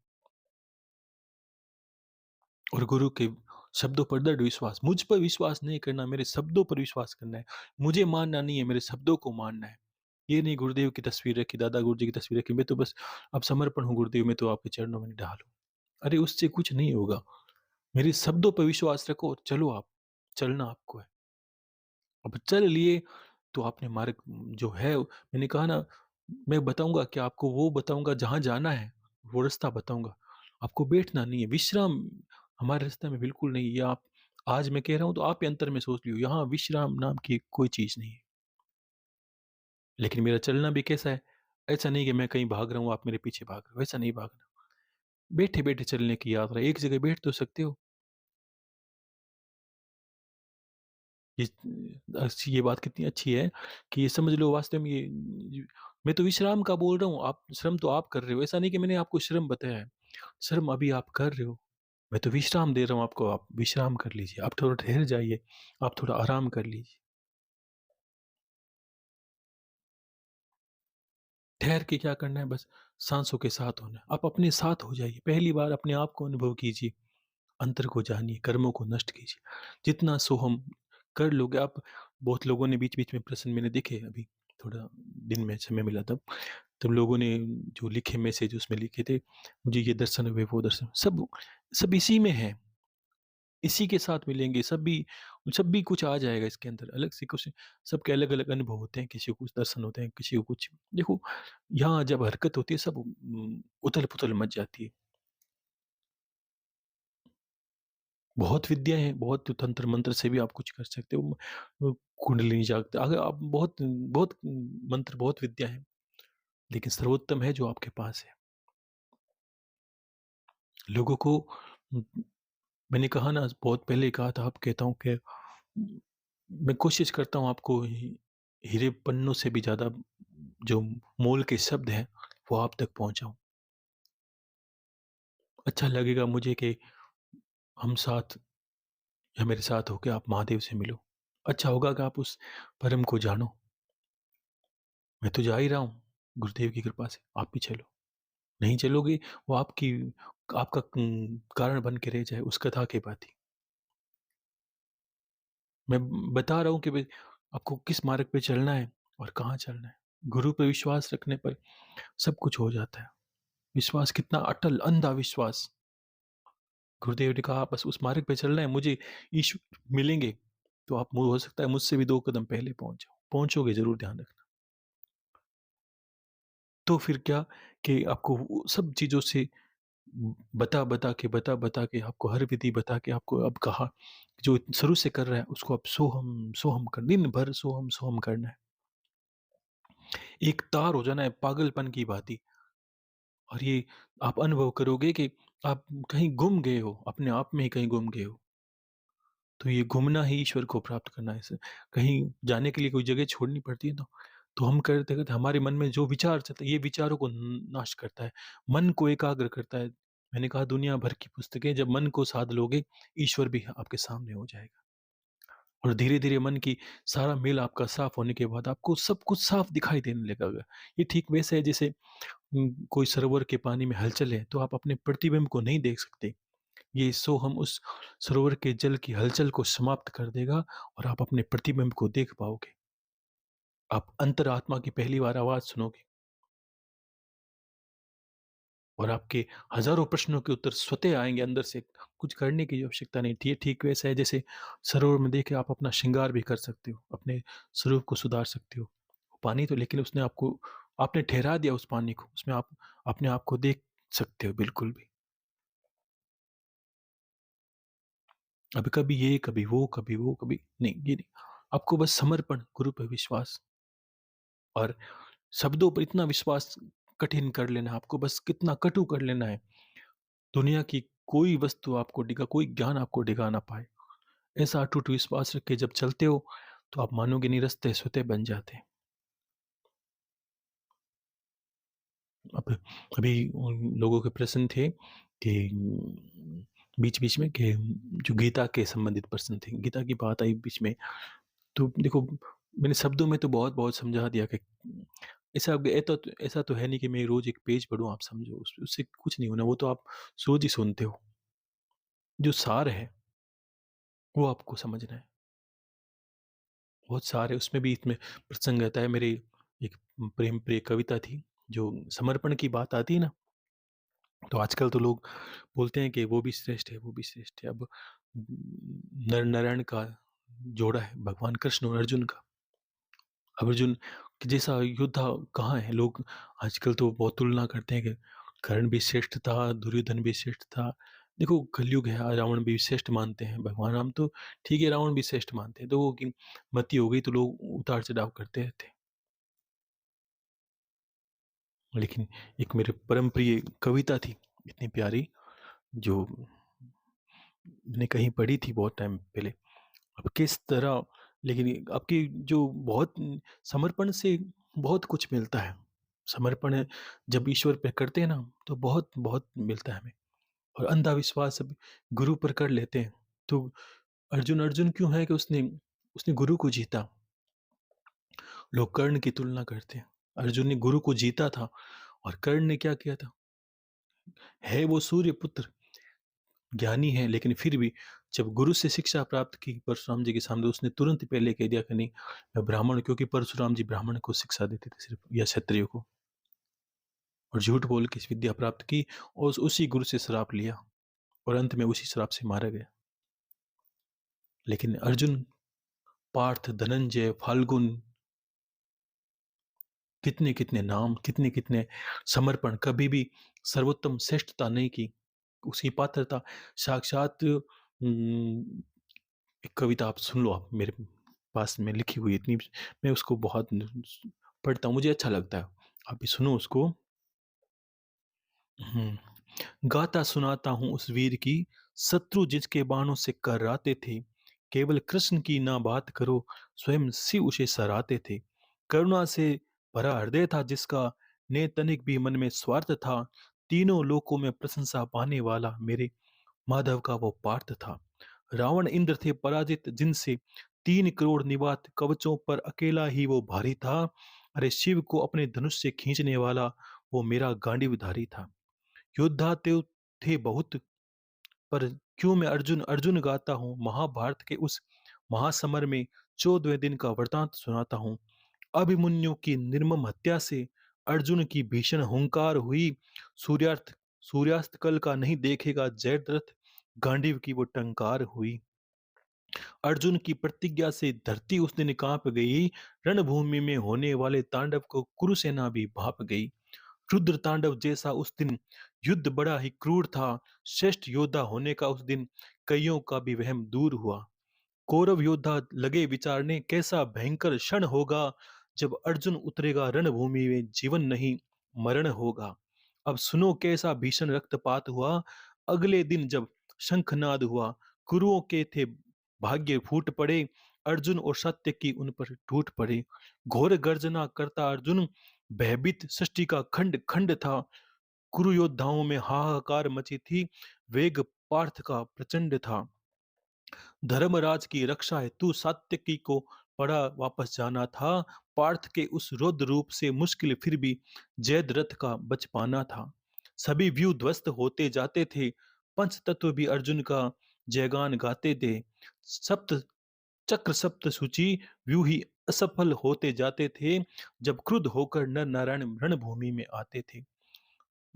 और गुरु के शब्दों पर दृढ़ विश्वास, मुझ पर विश्वास नहीं करना, मेरे शब्दों पर विश्वास करना है। मुझे मानना नहीं है, मेरे शब्दों को मानना है। ये नहीं गुरुदेव की तस्वीर रखी, दादा गुरुजी की तस्वीर रखी, मैं तो बस अब समर्पण हूँ गुरुदेव, मैं तो आपके चरणों में निढाल हूँ। अरे उससे कुछ नहीं होगा। मेरे शब्दों पर विश्वास रखो और चलो आप, चलना आपको है। अब चल लिए तो आपने मार्ग जो है मैंने कहा ना, मैं बताऊँगा क्या आपको वो बताऊँगा जहाँ जाना है, वो रास्ता बताऊँगा। आपको बैठना नहीं है, विश्राम हमारे रास्ते में बिल्कुल नहीं है। ये आप आज मैं कह रहा हूँ तो आप ही अंतर में सोच लियो, यहाँ विश्राम नाम की कोई चीज़ नहीं है। लेकिन मेरा चलना भी कैसा है? ऐसा नहीं कि मैं कहीं भाग रहा हूँ, आप मेरे पीछे भाग रहे हो, वैसा नहीं भागना। बैठे-बैठे चलने की यात्रा, एक जगह बैठ तो सकते हो। ये ये बात कितनी अच्छी है कि ये समझ लो वास्तव में ये मैं तो विश्राम का बोल रहा हूँ, आप श्रम तो आप कर रहे हो। ऐसा नहीं कि मैंने आपको श्रम बताया है। श्रम अभी आप कर रहे हो। मैं तो विश्राम दे रहा हूँ आपको, आप विश्राम कर लीजिए। आप थोड़ा ठहर जाइए, आप थोड़ा आराम कर लीजिए। ठहर के क्या करना है बस साँसों के साथ होना है। आप अपने साथ हो जाइए। पहली बार अपने आप को अनुभव कीजिए। अंतर को जानिए, कर्मों को नष्ट कीजिए। जितना सोहम कर लोगे आप बहुत लोगों ने बीच-बीच में प्रश्न मैंने देखे अभी थोड़ा दिन में समय मिला तब लोगों ने जो लिखे मैसेज उसमें लिखे थे, मुझे ये दर्शन हुए, वो दर्शन सब इसी में है। इसी के साथ मिलेंगे, सब भी कुछ आ जाएगा इसके अंदर। अलग से कुछ सबके अलग-अलग अनुभव होते हैं, किसी को कुछ दर्शन होते हैं, किसी को कुछ देखो, यहाँ जब हरकत होती है सब उथल-पुथल मच जाती है। बहुत विद्या हैं, बहुत तंत्र-मंत्र से भी आप कुछ कर सकते हो। कुंडलिनी जागते अगर आप बहुत बहुत मंत्र, बहुत विद्या है, लेकिन सर्वोत्तम है जो आपके पास है। लोगों को उम, मैंने कहा ना बहुत पहले कहा था, अब कहता हूँ कि मैं कोशिश करता हूँ आपको हीरे पन्नों से भी ज़्यादा जो मोल के शब्द हैं, वो आप तक पहुँचाऊँ। अच्छा लगेगा मुझे कि हम साथ या मेरे साथ होके आप महादेव से मिलो। अच्छा होगा कि आप उस परम को जानो। मैं तो जा ही रहा हूँ, गुरुदेव की कृपा से, आप भी चलो। नहीं चलोगे, वो आपका कारण बन के रह जाए उस कथा की भाँति। मैं बता रहा हूँ कि भई आपको किस मार्ग पे चलना है और कहाँ चलना है। गुरु पे विश्वास रखने पर सब कुछ हो जाता है। विश्वास कितना अटल, अंधा विश्वास। गुरुदेव ने कहा बस उस मार्ग पे चलना है, मुझे ईश्वर मिलेंगे, तो आप हो सकता है मुझसे भी 2 कदम पहले पहुँच जाओ। पहुँचोगे ज़रूर, ध्यान रखना। तो फिर क्या कि आपको वो सब चीज़ों से बता-बता के आपको हर विधि बता के आपको अब कहा, जो शुरू से कर रहा है उसको अब सोहम, सोहम कर दिन भर सोहम, सोहम करना है। एक तार हो जाना है पागलपन की भाँति और ये आप अनुभव करोगे कि आप कहीं गुम गए हो, अपने आप में ही कहीं गुम गए हो। तो ये घूमना ही ईश्वर को प्राप्त करना है। ऐसे कहीं जाने के लिए कोई जगह छोड़नी पड़ती है तो हम करते-करते हमारे मन में जो विचार चलते हैं, ये विचारों को नाश करता है, मन को एकाग्र करता है। मैंने कहा दुनिया भर की पुस्तकें जब मन को साध लोगे, ईश्वर भी आपके सामने हो जाएगा। और धीरे-धीरे मन की सारा मेल आपका साफ होने के बाद आपको सब कुछ साफ दिखाई देने लगेगा। ये ठीक वैसे है जैसे कोई सरोवर के पानी में हलचल है, तो आप अपने प्रतिबिंब को नहीं देख सकते। ये सोहम उस सरोवर के जल की हलचल को समाप्त कर देगा और आप अपने प्रतिबिंब को देख पाओगे। आप अंतरात्मा की पहली बार आवाज़ सुनोगे और आपके हज़ारों प्रश्नों के उत्तर स्वतः आएँगे अंदर से, कुछ करने की आवश्यकता नहीं। ये ठीक वैसा है जैसे सरोवर में देख के आप अपना श्रृंगार भी कर सकते हो, अपने स्वरूप को सुधार सकते हो। पानी तो लेकिन उसने आपको आपने ठहरा दिया उस पानी को, उसमें आप अपने आप को देख सकते हो बिल्कुल भी। अब कभी ये, कभी वो, कभी वो, कभी नहीं, ये नहीं। आपको बस समर्पण, गुरु पे विश्वास और शब्दों पर इतना विश्वास कठिन कर लेना है, आपको बस कितना कटु कर लेना है, दुनिया की कोई वस्तु आपको कोई ज्ञान आपको डिगा ना पाए। ऐसा अटूट विश्वास रख के जब चलते हो, तो आप मानोगे नहीं रास्ते स्वतः बन जाते हैं। अब अभी उन लोगों के प्रश्न थे कि बीच-बीच में कि जो गीता के संबंधित प्रश्न थे, गीता की बात आई बीच में, तो देखो मैंने शब्दों में तो बहुत-बहुत समझा दिया कि ऐसा तो है नहीं कि मैं रोज़ एक पेज पढूँ आप समझो, उससे कुछ नहीं होना, वो तो आप रोज़ ही सुनते हो। जो सार है, वो आपको समझना है। बहुत सारे उसमें भी इसमें प्रसंग रहता है। मेरी एक प्रेम प्रिय कविता थी, जो समर्पण की बात आती है ना, तो आजकल तो लोग बोलते हैं कि वो भी श्रेष्ठ है, वो भी श्रेष्ठ है। अब नर नारायण का जोड़ा है, भगवान कृष्ण और अर्जुन का। अब अर्जुन के जैसा योद्धा कहाँ है? लोग आजकल तो बहुत तुलना करते हैं कि कर्ण भी श्रेष्ठ था, दुर्योधन भी श्रेष्ठ था। देखो कलयुग है, रावण भी श्रेष्ठ मानते हैं, भगवान राम तो ठीक है, रावण भी श्रेष्ठ मानते हैं। तो वो की मति हो गई तो लोग उतार-चढ़ाव करते रहते हैं। लेकिन एक मेरे परम प्रिय कविता थी, इतनी प्यारी, जो मैंने कहीं पढ़ी थी बहुत टाइम पहले। अब किस तरह, लेकिन आपकी जो बहुत समर्पण से बहुत कुछ मिलता है। समर्पण जब ईश्वर पे करते हैं ना, तो बहुत मिलता है हमें। और अंधविश्वास अब गुरु पर कर लेते हैं, तो अर्जुन अर्जुन क्यों है कि उसने उसने गुरु को जीता। लोग कर्ण की तुलना करते हैं। अर्जुन ने गुरु को जीता था और कर्ण ने क्या किया था? है वो सूर्य पुत्र, ज्ञानी है, लेकिन फिर भी जब गुरु से शिक्षा प्राप्त की परशुराम जी के सामने, उसने तुरंत ही पहले कह दिया कि नहीं, मैं ब्राह्मण, क्योंकि परशुराम जी ब्राह्मण को शिक्षा देते थे सिर्फ, या क्षत्रिय को, और झूठ बोल के इस विद्या प्राप्त की और उसी गुरु से श्राप लिया और अंत में उसी श्राप से मारा गया। लेकिन अर्जुन, पार्थ, धनंजय, फाल्गुन, कितने कितने नाम, कितने कितने समर्पण, कभी भी सर्वोत्तम श्रेष्ठता नहीं की, उसकी पात्रता साक्षात एक कविता आप सुन लो, आप मेरे पास में लिखी हुई है इतनी, मैं उसको बहुत पढ़ता हूँ, मुझे अच्छा लगता है। आप भी सुनो उसको। हुँ। गाथा सुनाता हूँ उस वीर की, शत्रु जिसके बाणों से कर्राते थे। केवल कृष्ण की ना बात करो, स्वयं शिव उसे सराहते थे। करुणा से भरा हृदय था जिसका, ने तनिक भी मन में स्वार्थ था। तीनों लोकों में प्रशंसा पाने वाला, मेरे माधव का वो पार्थ था। रावण इंद्र थे पराजित जिनसे, 3 करोड़ निवात कवचों पर अकेला ही वो भारी था। अरे शिव को अपने धनुष से खींचने वाला, वो मेरा गांडीवधारी था। योद्धा तो थे बहुत, पर क्यों मैं अर्जुन अर्जुन गाता हूँ। महाभारत के उस महासमर में 14वें दिन का वृतांत सुनाता हूँ। अभिमन्यु की निर्मम हत्या से अर्जुन की भीषण हुंकार हुई। सूर्यास्त सूर्यास्त कल का नहीं देखेगा जयद्रथ, गांडीव की वो टंकार हुई। अर्जुन की प्रतिज्ञा से धरती उस दिन कांप गई। रणभूमि में होने वाले तांडव को कुरुसेना भी भाप गई। रुद्र तांडव जैसा उस दिन युद्ध बड़ा ही क्रूर था। श्रेष्ठ योद्धा होने का उस दिन कईयों का भी वहम दूर हुआ। कौरव योद्धा लगे विचारने, कैसा भयंकर क्षण होगा जब अर्जुन उतरेगा रणभूमि में, जीवन नहीं मरण होगा। अब सुनो कैसा भीषण रक्तपात हुआ। अगले दिन जब शंखनाद हुआ, कुरुओं के थे भाग्य फूट पड़े। अर्जुन और सत्य की उन पर टूट पड़े। घोर गर्जना करता अर्जुन, भयभीत सृष्टि का खंड खंड था। कुरु योद्धाओं में हाहाकार मची थी, वेग पार्थ का प्रचंड था। धर्मराज की रक्षा हेतु सात्यकी को पड़ा वापस जाना था। पार्थ के उस रौद्र रूप से मुश्किल फिर भी जयद्रथ का बच पाना था। सभी व्यू ध्वस्त होते जाते थे। पंच तत्व भी अर्जुन का जयगान गाते थे। सप्त चक्र सप्त सूची व्यू ही असफल होते जाते थे, जब क्रुद्ध होकर नर नारायण रणभूमि में आते थे।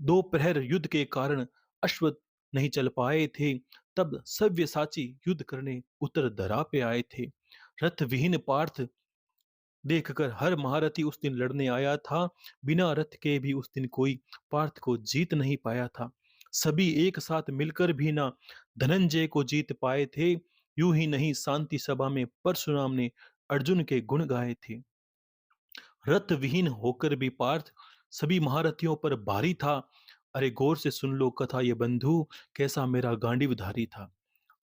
दोपहर युद्ध के कारण अश्व नहीं चल पाए थे। तब सव्यसाची युद्ध करने उत्तर धरा पे आए थे। रथ विहीन पार्थ देखकर हर महारथी उस दिन लड़ने आया था, बिना रथ के भी उस दिन कोई पार्थ को जीत नहीं पाया था। सभी एक साथ मिलकर भी ना धनंजय को जीत पाए थे। यूं ही नहीं, शांति सभा में परशुराम ने अर्जुन के गुण गाए थे। रथ विहीन होकर भी पार्थ सभी महारथियों पर भारी था। अरे गौर से सुन लो कथा ये बंधु, कैसा मेरा गांडीवधारी था।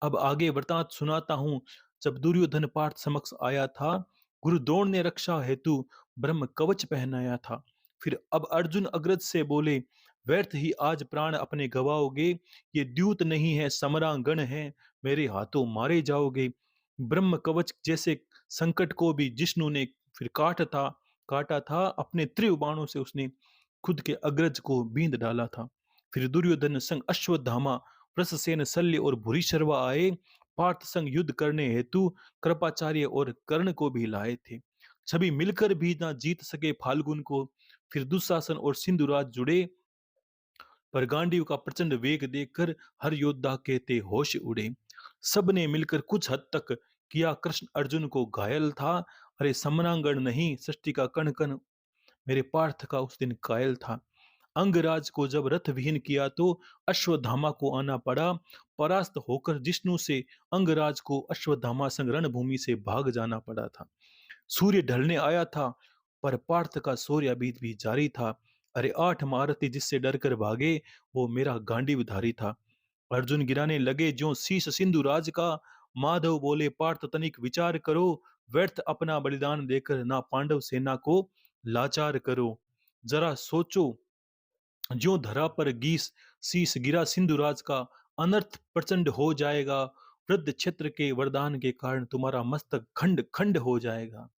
अब आगे वृतांत सुनाता हूं। जब दुर्योधन पार्थ समक्ष आया था, गुरु द्रोण ने रक्षा हेतु ब्रह्म कवच पहनाया था। फिर अब अर्जुन अग्रज से बोले, व्यर्थ ही आज प्राण अपने गवाओगे। ये द्यूत नहीं है, समरांगण है, मेरे हाथों मारे जाओगे। ब्रह्म कवच जैसे संकट को भी जिष्णु ने फिर काटा था, अपने त्रिव बाणों से उसने खुद के अग्रज को बींध डाला था। फिर दुर्योधन संग अश्वत्थामा, प्रससेन, शल्य और भूरिश्रवा आए। पार्थ संग युद्ध करने हेतु कृपाचार्य और कर्ण को भी लाए थे। सभी मिलकर भी ना जीत सके फाल्गुन को। फिर दुशासन और सिंधुराज जुड़े, पर गांडीव का प्रचंड वेग देखकर हर योद्धा के ते होश उड़े। सबने मिलकर कुछ हद तक किया, कृष्ण अर्जुन को घायल था। अरे समरांगण नहीं, सृष्टि का कण कण मेरे पार्थ का उस दिन कायल था। अंगराज को जब रथ विहीन किया तो अश्वत्थामा को आना पड़ा। परास्त होकर जिष्णु से अंगराज को अश्वत्थामा संग रणभूमि से भाग जाना पड़ा था। सूर्य ढलने आया था, पर पार्थ का सूर्याभित भी जारी था। अरे 8 महारथी जिससे डरकर भागे, वो मेरा गांडीवधारी था। अर्जुन गिराने लगे ज्यों शीश सिंधु राज का। माधव बोले, पार्थ तनिक विचार करो, व्यर्थ अपना बलिदान देकर ना पांडव सेना को लाचार करो। जरा सोचो, ज्यों धरा पर गीस शीस गिरा सिंधुराज का, अनर्थ प्रचंड हो जाएगा। वृद्ध क्षेत्र के वरदान के कारण तुम्हारा मस्तक खंड खंड हो जाएगा।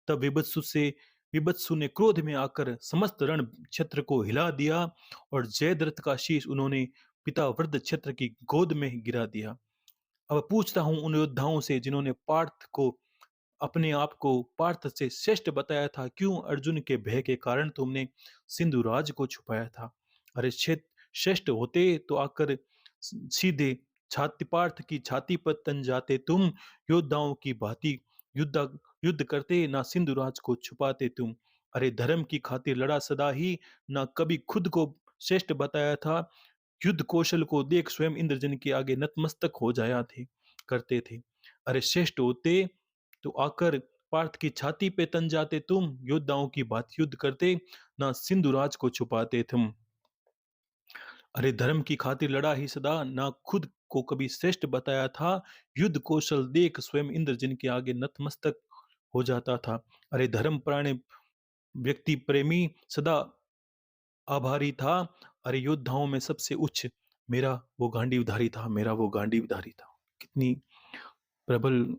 तब विभत्सु ने क्रोध में आकर समस्त रण क्षेत्र को हिला दिया, और जयद्रथ का शीश उन्होंने पिता वृद्ध क्षेत्र की गोद में गिरा दिया। अब पूछता हूं उन योद्धाओं से जिन्होंने अपने आप को पार्थ से श्रेष्ठ बताया था, क्यों अर्जुन के भय के कारण तुमने सिंधुराज को छुपाया था। अरे श्रेष्ठ होते तो आकर सीधे छाती पार्थ की छाती पर तन जाते तुम। योद्धाओं की भांति युद्ध युद्ध करते, ना सिंधुराज को छुपाते तुम। अरे धर्म की खातिर लड़ा सदा ही, ना कभी खुद को श्रेष्ठ बताया था। युद्ध कौशल को देख स्वयं इंद्रजन के आगे नतमस्तक हो जाया थे करते थे। अरे श्रेष्ठ होते तो आकर पार्थ की छाती पे तन जाते तुम। योद्धाओं की बात युद्ध करते, ना सिंधुराज को छुपाते तुम। अरे धर्म की खातिर लड़ा ही सदा, ना खुद को कभी श्रेष्ठ बताया था। युद्ध कौशल देख स्वयं इंद्रजन के आगे नतमस्तक हो जाता था। अरे धर्म प्राण व्यक्ति प्रेमी सदा आभारी था। अरे योद्धाओं में सबसे उच्च मेरा वो गांडीवधारी था, मेरा वो गांडीवधारी था। कितनी प्रबल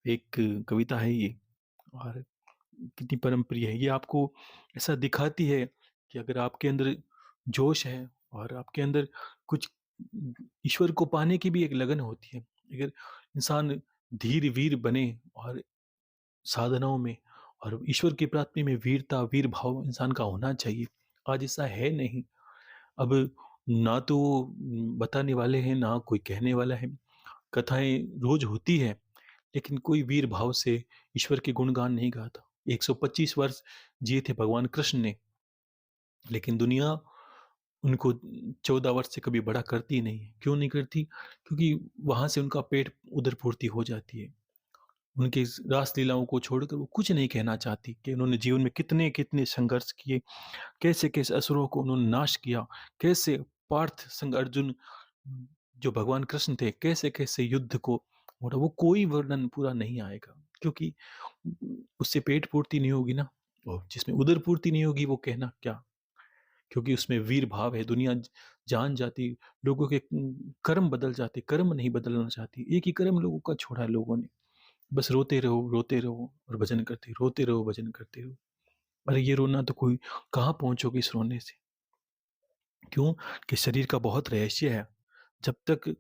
एक कविता है ये, और कितनी परम प्रिय है। ये आपको ऐसा दिखाती है कि अगर आपके अंदर जोश है और आपके अंदर कुछ ईश्वर को पाने की भी एक लगन होती है, अगर इंसान धीर वीर बने और साधनाओं में और ईश्वर की प्राप्ति में वीरता वीर भाव इंसान का होना चाहिए। आज ऐसा है नहीं। अब ना तो बताने वाले हैं, ना कोई कहने वाला है। कथाएँ रोज़ होती है, लेकिन कोई वीर भाव से ईश्वर के गुणगान नहीं गाता। 125 वर्ष जिए थे भगवान कृष्ण ने, लेकिन दुनिया उनको 14 वर्ष से कभी बड़ा करती ही नहीं है। क्यों नहीं करती? क्योंकि वहाँ से उनका पेट उदर-पूर्ति हो जाती है। उनकी इस रास लीलाओं को छोड़कर वो कुछ नहीं कहना चाहती कि उन्होंने जीवन में कितने-कितने संघर्ष किए, कैसे-कैसे असुरों को उन्होंने नाश किया, कैसे पार्थ संग अर्जुन जो भगवान कृष्ण थे, कैसे-कैसे युद्ध को मोड़ा, वो कोई वर्णन पूरा नहीं आएगा, क्योंकि उससे पेट पूर्ति नहीं होगी ना, और जिसमें उदर पूर्ति नहीं होगी वो कहना क्या? क्योंकि उसमें वीर भाव है, दुनिया जान जाती, लोगों के कर्म बदल जाते, कर्म नहीं बदलना चाहती। एक ही कर्म लोगों का छोड़ा है लोगों ने, बस रोते रहो और भजन करते, रोते रहो, भजन करते रहो। अरे ये रोना तो कोई कहाँ पहुँचोगे इस रोने से? क्यों? कि शरीर का बहुत रहस्य है। जब तक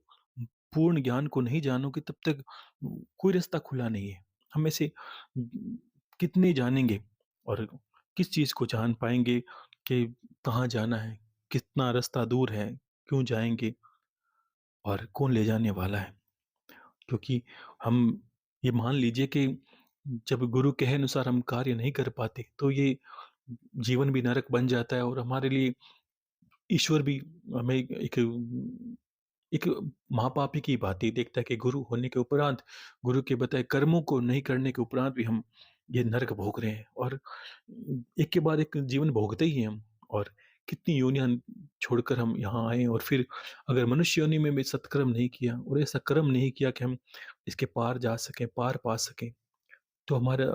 पूर्ण ज्ञान को नहीं जानोगे तब तक कोई रास्ता खुला नहीं है। हम में से कितने जानेंगे और किस चीज़ को जान पाएँगे कि कहाँ जाना है, कितना रास्ता दूर है, क्यों जाएँगे और कौन ले जाने वाला है? क्योंकि हम ये मान लीजिए कि जब गुरु कहे अनुसार हम कार्य नहीं कर पाते, तो ये जीवन भी नरक बन जाता है और हमारे लिए ईश्वर भी हमें एक महापापी की भांति देखता है कि गुरु होने के उपरांत, गुरु के बताए कर्मों को नहीं करने के उपरांत भी हम ये नरक भोग रहे हैं और एक के बाद एक जीवन भोगते ही हैं हम। और कितनी योनियाँ छोड़कर हम यहाँ आए और फिर अगर मनुष्य योनि में भी सत्कर्म नहीं किया और ऐसा कर्म नहीं किया कि हम इसके पार जा सकें, पार पा सकें, तो हमारा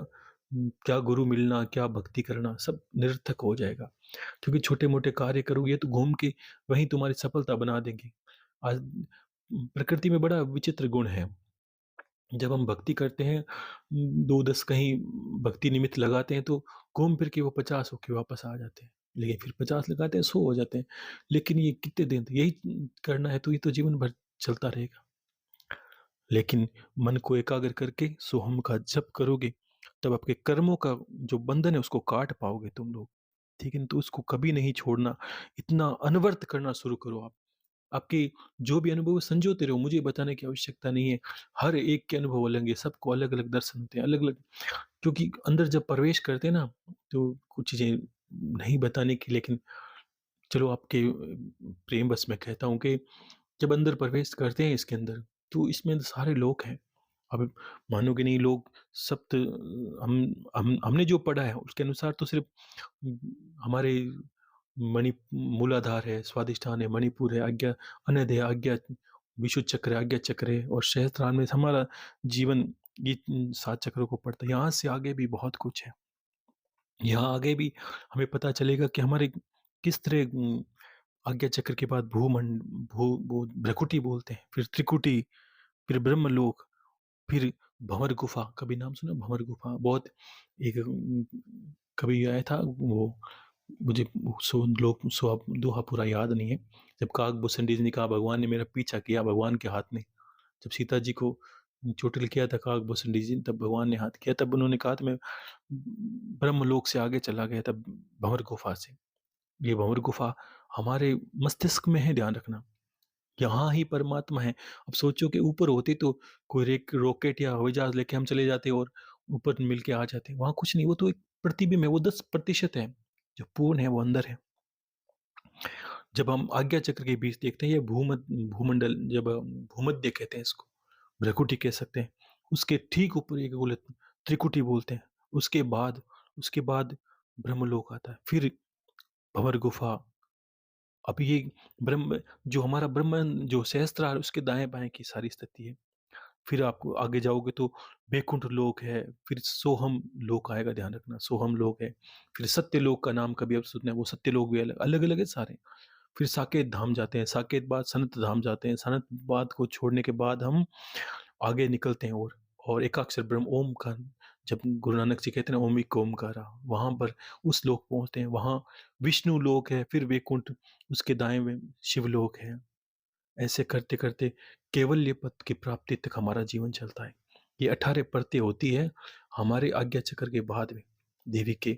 क्या गुरु मिलना, क्या भक्ति करना सब निरर्थक हो जाएगा। क्योंकि छोटे-मोटे कार्य करोगे तो घूम के वहीं तुम्हारी सफलता बना देंगे। आज प्रकृति में बड़ा विचित्र गुण है। जब हम भक्ति करते हैं 2-10 कहीं भक्ति निमित्त लगाते हैं तो घूम फिर के वो 50 होके वापस आ जाते हैं। लेकिन फिर 50 लगाते हैं 100 हो जाते हैं। लेकिन ये कितने दिन यही करना है तो ये तो जीवन भर चलता रहेगा। लेकिन मन को एकाग्र करके सोहम का जप करोगे, तब आपके कर्मों का जो बंधन है उसको काट पाओगे तुम लोग, ठीक है? तो उसको कभी नहीं छोड़ना, इतना अनवरत करना शुरू करो आप। आपके जो भी अनुभव है संजोते रहो, मुझे बताने की आवश्यकता नहीं है। हर एक के अनुभव अलग है, सबको अलग-अलग दर्शन होते हैं, अलग-अलग क्योंकि अंदर जब प्रवेश करते हैं ना, तो कुछ चीज़ें नहीं बताने की लेकिन चलो आपके प्रेम बस मैं कहता हूँ कि जब अंदर प्रवेश करते हैं इसके अंदर, तो इसमें सारे लोग हैं। अब मानोगे नहीं लोग सप्त हमने जो पढ़ा है उसके अनुसार तो सिर्फ़ हमारे मूलाधार है, स्वादिष्ठान है, मणिपुर है, अनहद है, विशुद्ध चक्र है, आज्ञा चक्र है और सहस्त्रार में हमारा जीवन ये 7 चक्रों को पड़ता है। यहाँ से आगे भी बहुत कुछ है। यहाँ आगे भी हमें पता चलेगा कि हमारे किस तरह आज्ञा चक्र के बाद भूमंड भू भू भ्रकुटी बोलते हैं, फिर त्रिकुटी, फिर ब्रह्मलोक, फिर भंवर गुफ़ा, कभी नाम सुना भंवर गुफ़ा? बहुत एक कभी आया था वो मुझे दोहा पूरा याद नहीं है। जब काकभूषण ने कहा भगवान ने मेरा पीछा किया भगवान के हाथ ने, जब सीता जी को चोटिल किया था काकभूषण जी ने तब भगवान ने हाथ किया, तब उन्होंने कहा था मैं ब्रह्मलोक से आगे चला गया तब भंवर गुफ़ा से। ये भंवर गुफ़ा हमारे मस्तिष्क में है ध्यान रखना। यहाँ ही परमात्मा है। अब सोचो कि ऊपर होते तो कोई रॉकेट या हवाई जहाज़ लेके हम चले जाते और ऊपर मिल के आ जाते। वहाँ कुछ नहीं, वो तो एक प्रतिबिंब है, वो 10% है। जो पूर्ण है वो अंदर है। जब हम आज्ञा चक्र के बीच देखते हैं ये भूमंडल जब भूमध्य कहते हैं इसको, भ्रकुटी कह सकते हैं। उसके ठीक ऊपर एक बोले त्रिकुटी बोलते हैं। उसके बाद ब्रह्मलोक आता है। फिर भंवर गुफ़ा अब ये ब्रह्म जो हमारा ब्रह्म जो सहस्त्रार उसके दाएँ-बाएँ की सारी स्थिति है। फिर आपको आगे जाओगे तो वैकुंठ लोक है, फिर सोहम लोक आएगा ध्यान रखना, सोहम लोक है। फिर सत्यलोक का नाम कभी आप सुना है, वो सत्यलोक भी अलग-अलग है सारे। फिर साकेत धाम जाते हैं, साकेत बाद सनत धाम जाते हैं, सनत बाद को छोड़ने के बाद हम आगे निकलते हैं और एकाक्षर ब्रह्म ओम का जब गुरु नानक जी कहते हैं ना ओम एक ओमकारा, वहाँ पर उस लोक पहुँचते हैं, वहाँ विष्णु लोक है, फिर वैकुंठ, उसके दाएँ में शिवलोक है। ऐसे करते-करते कैवल्य पद की प्राप्ति तक हमारा जीवन चलता है। ये 18 परतें होती है हमारे आज्ञा चक्र के बाद में, देवी के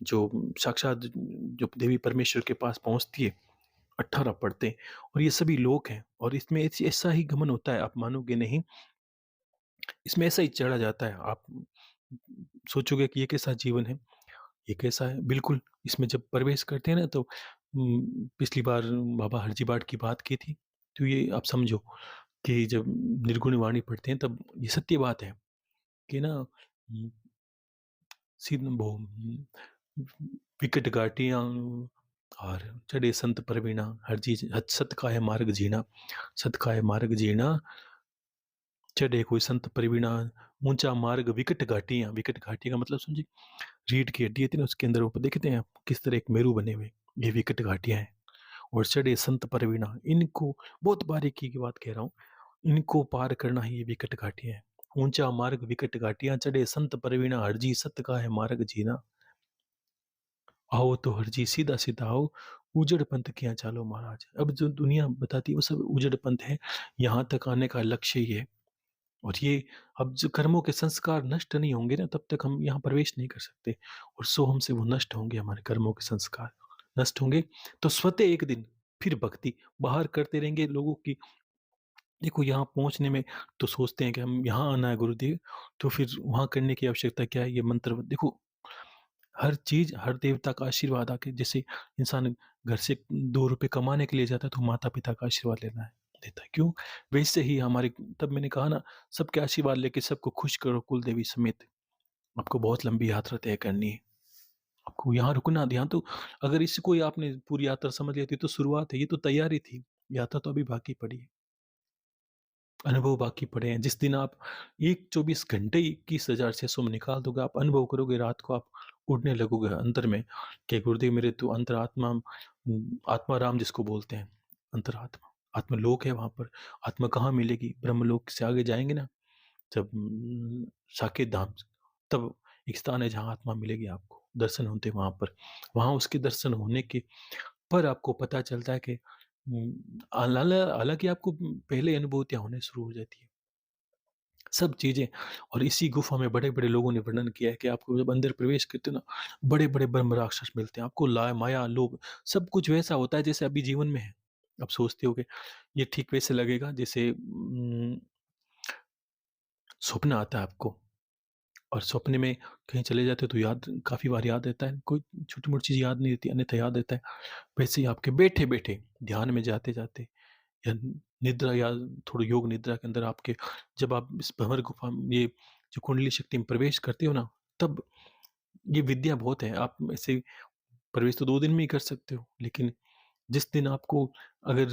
जो साक्षात जो देवी परमेश्वर के पास पहुँचती है, 18 परतें और ये सभी लोक हैं और इसमें ऐसा ही गमन होता है, आप मानोगे नहीं, इसमें ऐसा ही चढ़ा जाता है। आप सोचोगे कि ये कैसा जीवन है? ये कैसा है? बिल्कुल, इसमें जब प्रवेश करते हैं ना तो पिछली बार बाबा हरजी बाट की बात की थी, तो ये आप समझो कि जब निर्गुण वाणी पढ़ते हैं तब ये सत्य बात है कि ना सिद्ध वो विकट घाटियाँ और चढ़े संत प्रवीणा हर चीज सत का है मार्ग जीना, सत का है मार्ग जीना, चढ़े कोई संत प्रवीणा, ऊंचा मार्ग विकट घाटियाँ का मतलब समझे, रीढ़ की हड्डी होती है ना उसके अंदर ऊपर देखते हैं आप किस तरह एक मेरू बने हुए, ये विकट घाटियाँ हैं। और चढ़े संत प्रवीणा, इनको बहुत बारीकी की बात कह रहा हूँ, इनको पार करना ही ये विकट घाटियाँ हैं। ऊंचा मार्ग विकट घाटियाँ चढ़े संत प्रवीणा, हरजी सत का है मार्ग जीना। आओ तो हरजी सीधा सीधा आओ, उजड़ पंथ किया चालो महाराज। अब जो दुनिया बताती है वो सब उजड़ पंथ है, यहाँ तक आने का लक्ष्य ही है। और ये अब जो कर्मों के संस्कार नष्ट नहीं होंगे ना तब तक हम यहाँ प्रवेश नहीं कर सकते और सो हमसे वो नष्ट होंगे, हमारे कर्मों के संस्कार नष्ट होंगे तो स्वतः एक दिन फिर भक्ति बाहर करते रहेंगे लोगों की देखो यहाँ पहुँचने में तो सोचते हैं कि हम यहाँ आना है गुरुदेव, तो फिर वहाँ करने की आवश्यकता क्या है? ये मंत्र देखो, हर चीज़, हर देवता का आशीर्वाद आके जैसे इंसान घर से ₹2 कमाने के लिए जाता है, तो माता-पिता का आशीर्वाद लेना है लेता है। क्यों? वैसे ही हमारे तब मैंने कहा ना, सबके आशीर्वाद लेके सबको खुश करो कुलदेवी समेत। आपको बहुत लंबी यात्रा तय करनी है। आपको यहाँ रुकना ध्यान तो अगर इसको ही आपने पूरी यात्रा समझ लिया, तो ये तो शुरुआत है, ये तो तैयारी थी। यात्रा तो अभी बाकी पड़ी है। अनुभव बाकी पड़े हैं। जिस दिन आप एक 24 घंटे 21,600 में निकाल दोगे, आप अनुभव करोगे, रात को आप उड़ने लगोगे अंतर में कि गुरुदेव मेरे तो अंतरात्मा आत्माराम जिसको बोलते हैं, अंतरात्मा। आत्मलोक है वहाँ पर। आत्मा कहाँ मिलेगी? ब्रह्मलोक से आगे जाएँगे ना, जब साकेत धाम, तब एक स्थान है जहाँ आत्मा मिलेगी आपको। दर्शन होते हैं वहाँ पर। वहाँ उसके दर्शन होने के पर आपको पता चलता है कि हालाँकि आपको पहले अनुभूतियाँ होने शुरू हो जाती हैं। सब चीज़ें, और इसी गुफ़ा में बड़े-बड़े लोगों ने वर्णन किया है कि आपको जब अंदर प्रवेश करते हो ना, बड़े-बड़े ब्रह्म राक्षस मिलते हैं। आपको माया, लोभ सब कुछ वैसा होता है जैसे अभी जीवन में है। आप सोचते होगे ये ठीक वैसे लगेगा जैसे स्वप्न आता है आपको, और सपने में कहीं चले जाते हो तो याद काफ़ी बार याद रहता है। कोई छोटी-मोटी चीज़ याद नहीं रहती, अन्यथा याद रहता है। वैसे ही आपके बैठे-बैठे, ध्यान में जाते-जाते या निद्रा या थोड़ी योग निद्रा के अंदर आपके, जब आप इस भंवर गुफा में ये जो कुंडली शक्ति में प्रवेश करते हो ना, तब ये विद्या बहुत है। आप ऐसे प्रवेश तो 2 दिन में ही कर सकते हो, लेकिन जिस दिन आपको अगर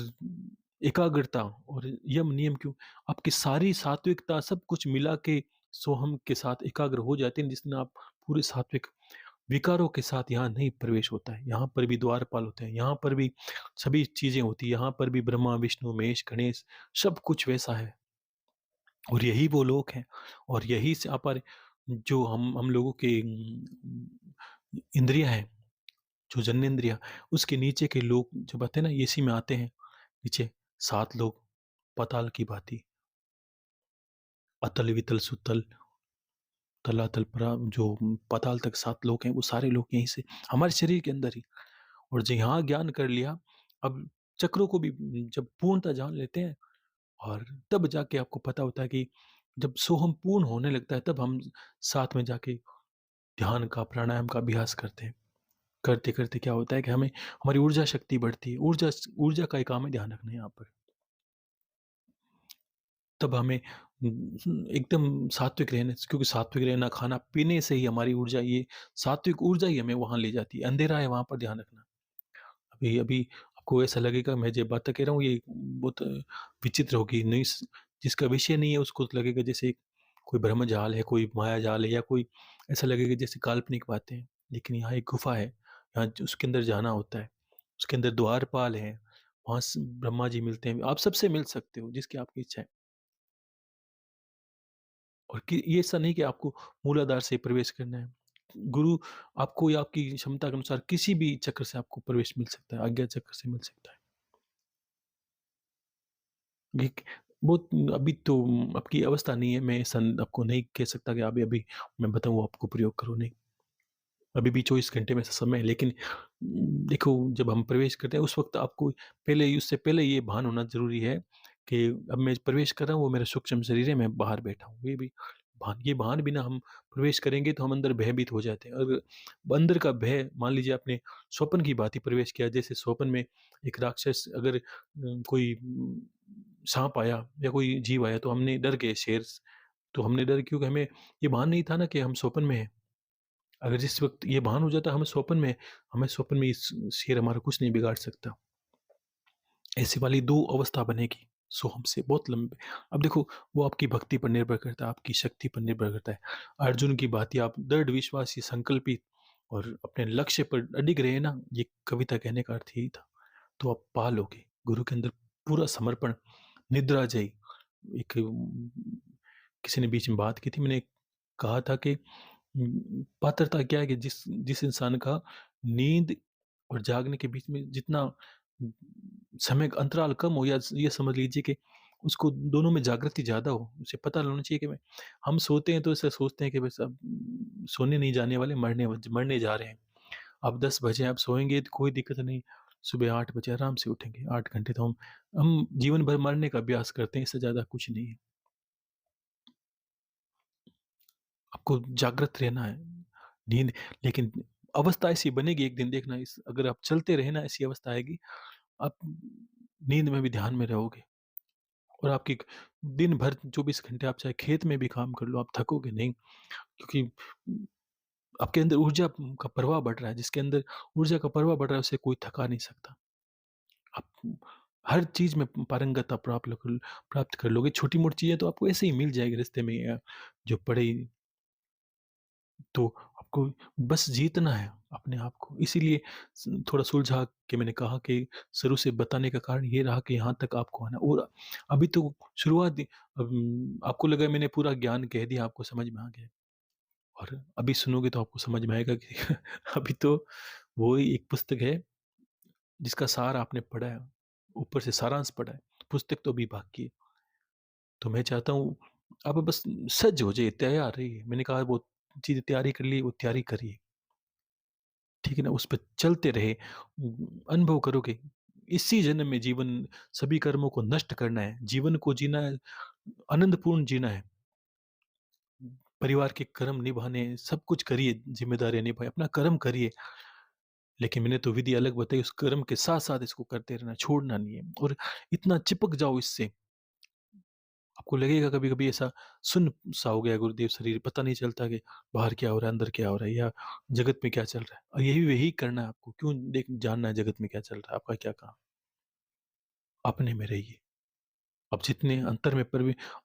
एकाग्रता और यम नियम क्यों, आपकी सारी सात्विकता सब कुछ मिला के सोहम के साथ एकाग्र हो जाते हैं, जिस दिन आप पूरे सात्विक विकारों के साथ यहाँ नहीं प्रवेश होता है। यहाँ पर भी द्वारपाल होते हैं, यहाँ पर भी सभी चीज़ें होती हैं, यहाँ पर भी ब्रह्मा, विष्णु, महेश, गणेश सब कुछ वैसा है। और यही वो लोग हैं, और यही से यहाँ पर जो हम लोगों के इंद्रियाँ हैं, जो जन्नेंद्रियाँ, उसके नीचे के लोग जो बताए ना, इसी में आते हैं। नीचे 7 लोग पाताल की भाँति, अतल, वितल, सुतल, तलातल, परा जो पाताल तक 7 लोग हैं, वो सारे लोग यहीं से हमारे शरीर के अंदर ही। और जो यहाँ ज्ञान कर लिया, अब चक्रों को भी जब पूर्णतः जान लेते हैं, और तब जाके आपको पता होता है कि जब सोहम पूर्ण होने लगता है, तब हम साथ में जाके ध्यान का, प्राणायाम का अभ्यास करते हैं। करते-करते क्या होता है कि हमें हमारी ऊर्जा शक्ति बढ़ती है। ऊर्जा का ही काम है ध्यान रखना यहाँ पर। तब हमें एकदम सात्विक रहना, क्योंकि सात्विक रहना, खाना-पीने से ही हमारी ऊर्जा, ये सात्विक ऊर्जा ही हमें वहाँ ले जाती है। अंधेरा है वहाँ पर ध्यान रखना। अभी अभी आपको ऐसा लगेगा मैं जो बातें कह रहा हूँ ये बहुत विचित्र होगी, नहीं जिसका विषय नहीं है उसको तो लगेगा जैसे कोई ब्रह्मजाल है, कोई मायाजाल है, या कोई ऐसा लगेगा जैसे काल्पनिक बातें हैं। लेकिन यहाँ एक गुफ़ा है, यहाँ उसके अंदर जाना होता है। उसके अंदर द्वारपाल हैं, वहाँ स ब्रह्मा जी मिलते हैं। आप सबसे मिल सकते हो जिसकी आपकी इच्छा है। और कि ये ऐसा नहीं कि आपको मूलाधार से प्रवेश करना है। गुरु आपको या आपकी क्षमता के अनुसार किसी भी चक्र से आपको प्रवेश मिल सकता है, आज्ञा चक्र से मिल सकता है। एक बहुत अभी तो आपकी अवस्था नहीं है, मैं आपको नहीं कह सकता कि अभी-अभी मैं बताऊँ आपको प्रयोग करो, नहीं। अभी भी 24 घंटे में से समय है, लेकिन देखो जब हम प्रवेश करते हैं उस वक़्त आपको पहले, उससे पहले ये भान होना ज़रूरी है कि अब मैं प्रवेश कर रहा हूँ, वो मेरा सूक्ष्म शरीर है, मैं बाहर बैठा हूँ। ये भान बिना हम प्रवेश करेंगे तो हम अंदर भयभीत हो जाते हैं। अगर अंदर का भय, मान लीजिए आपने स्वप्न की भाँति प्रवेश किया, जैसे स्वप्न में एक राक्षस अगर कोई साँप आया या कोई जीव आया तो हमने डर गए, शेर, तो हमने डर क्योंकि हमें ये भान नहीं था ना कि हम स्वप्न में हैं। अगर जिस वक़्त ये भान हो जाता, हमें स्वप्न में इस शेर हमारा कुछ नहीं बिगाड़ सकता। ऐसी वाली 2 अवस्था बनेगी सोहम से बहुत लंबे। अब देखो वो आपकी भक्ति पर निर्भर करता है, आपकी शक्ति पर निर्भर करता है। अर्जुन की भाँति आप दृढ़ विश्वासी, संकल्पित और अपने लक्ष्य पर अडिग रहे ना, ये कविता कहने का अर्थ यही था। तो आप पा लोगे। गुरु के अंदर पूरा समर्पण, निद्रा जयी। एक किसी ने बीच में बात की थी, मैंने कहा था कि पात्रता क्या है कि जिस जिस इंसान का नींद और जागने के बीच में जितना उम, समय का अंतराल कम हो, या ये समझ लीजिए कि उसको दोनों में जागृति ज़्यादा हो, उसे पता होना चाहिए कि मैं हम सोते हैं तो ऐसा सोचते हैं कि बस अब सोने नहीं जाने वाले, मरने जा रहे हैं। अब 10 बजे आप सोएँगे तो कोई दिक्कत नहीं, सुबह 8 बजे आराम से उठेंगे, 8 घंटे तो हम जीवन भर मरने का अभ्यास करते हैं, इससे ज़्यादा कुछ नहीं है। आपको जागृत रहना है, नींद लेकिन अवस्था ऐसी बनेगी एक दिन देखना इस अगर आप चलते रहे ना ऐसी अवस्था आएगी, आप नींद में भी ध्यान में रहोगे और आपकी दिन भर 24 घंटे आप चाहे खेत में भी काम कर लो, आप थकोगे नहीं क्योंकि आपके अंदर ऊर्जा का प्रवाह बढ़ रहा है, जिसके अंदर ऊर्जा का प्रवाह बढ़ रहा है, उसे कोई थका नहीं सकता। आप हर चीज़ में पारंगतता प्राप्त कर लोगे, छोटी-मोटी चीज़ें तो आपको ऐसे ही मिल जाएगी रास्ते में जो पड़े तो आपको बस जीतना है अपने आप को। इसीलिए थोड़ा सुलझा के मैंने कहा कि शुरू से बताने का कारण ये रहा कि यहाँ तक आपको आना और अभी तो शुरुआत आपको लगा मैंने पूरा ज्ञान कह दिया, आपको समझ में आ गया और अभी सुनोगे तो आपको समझ में आएगा कि अभी तो वो ही एक पुस्तक है जिसका सार आपने पढ़ा है, ऊपर से सारांश पढ़ा है, पुस्तक तो अभी बाकी है। तो मैं चाहता हूँ आप बस सज्ज हो जाइए, तैयार रहिए। मैंने कहा वो चीज़ें तैयारी कर ली, वो तैयारी करिए। ठीक है ना? उस पे चलते रहे, अनुभव करोगे। इसी जन्म में जीवन सभी कर्मों को नष्ट करना है, जीवन को जीना है, आनंदपूर्ण जीना है। परिवार के कर्म निभाने हैं, सब कुछ करिए, ज़िम्मेदारियाँ निभाइए, अपना कर्म करिए। लेकिन मैंने तो विधि अलग बताई, उस कर्म के साथ-साथ इसको करते रहना, छोड़ना नहीं है और इतना चिपक जाओ इससे, आपको लगेगा कभी-कभी ऐसा सुन्न सा हो गया है गुरुदेव शरीर, पता नहीं चलता कि बाहर क्या हो रहा है, अंदर क्या हो रहा है या जगत में क्या चल रहा है। और यही वही करना है आपको, क्यों जानना है जगत में क्या चल रहा है, आपका क्या काम? अपने में रहिए। अब जितने अंतर में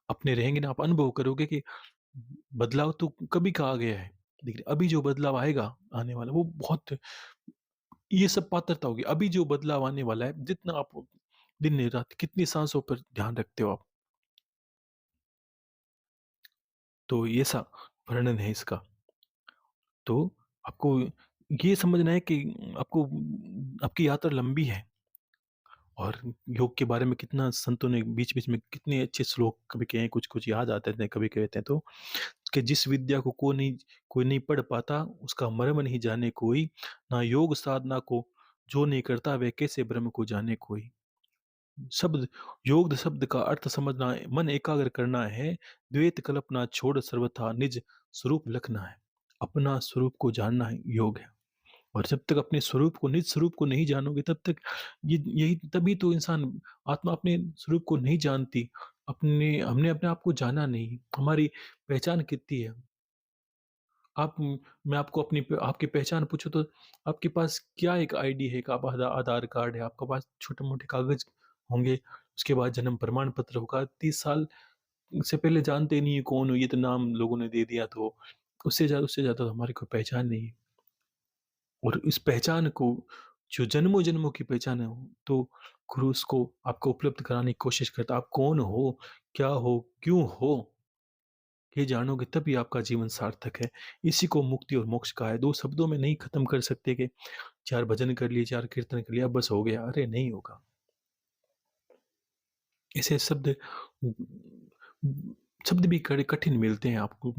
अपने रहेंगे ना, आप अनुभव करोगे कि बदलाव तो कभी का आ गया है, लेकिन अभी जो बदलाव आएगा, आने वाला वो बहुत ये सब पात्रता होगी। अभी जो बदलाव आने वाला है, जितना आप दिन-रात कितनी साँसों पर ध्यान रखते हो आप, तो ये सा वर्णन है इसका। तो आपको ये समझना है कि आपको आपकी यात्रा लंबी है और योग के बारे में कितना संतों ने बीच-बीच में कितने अच्छे श्लोक कभी कहे, कुछ-कुछ याद आते थे, कभी कहते हैं तो कि जिस विद्या को कोई नहीं पढ़ पाता, उसका मर्म नहीं जाने कोई, ना योग साधना को जो नहीं करता, वह कैसे ब्रह्म को जाने कोई। शब्द योग शब्द का अर्थ समझना है, मन एकाग्र करना है, द्वैत कल्पना छोड़ सर्वथा निज स्वरूप लखना है। अपना स्वरूप को जानना है योग है। और जब तक अपने स्वरूप को निज स्वरूप को नहीं जानोगे तब तक ये यही तभी तो इंसान आत्मा अपने स्वरूप को नहीं जानती। अपने हमने अपने आप को जाना नहीं। हमारी पहचान कितनी है? आप मैं आपको आपकी पहचान पूछूँ तो आपके पास क्या एक आईडी है, एक आप आधार कार्ड है, आपके पास छोटे-मोटे कागज़ होंगे, उसके बाद जन्म प्रमाण पत्र होगा। 30 साल से पहले जानते ही नहीं है कौन हो, ये तो नाम लोगों ने दे दिया तो उससे ज़्यादा तो हमारी कोई पहचान नहीं है। और इस पहचान को जो जन्मों-जन्मों की पहचान है, तो गुरु उसको आपको उपलब्ध कराने की कोशिश करता है। आप कौन हो, क्या हो, क्यों हो, ये जानोगे तभी आपका जीवन सार्थक है। इसी को मुक्ति और मोक्ष कहा है। 2 शब्दों में नहीं खत्म कर सकते कि 4 भजन कर लिए, 4 कीर्तन कर लिया, बस हो गया। अरे नहीं होगा। ऐसे शब्द भी कड़े कठिन मिलते हैं आपको।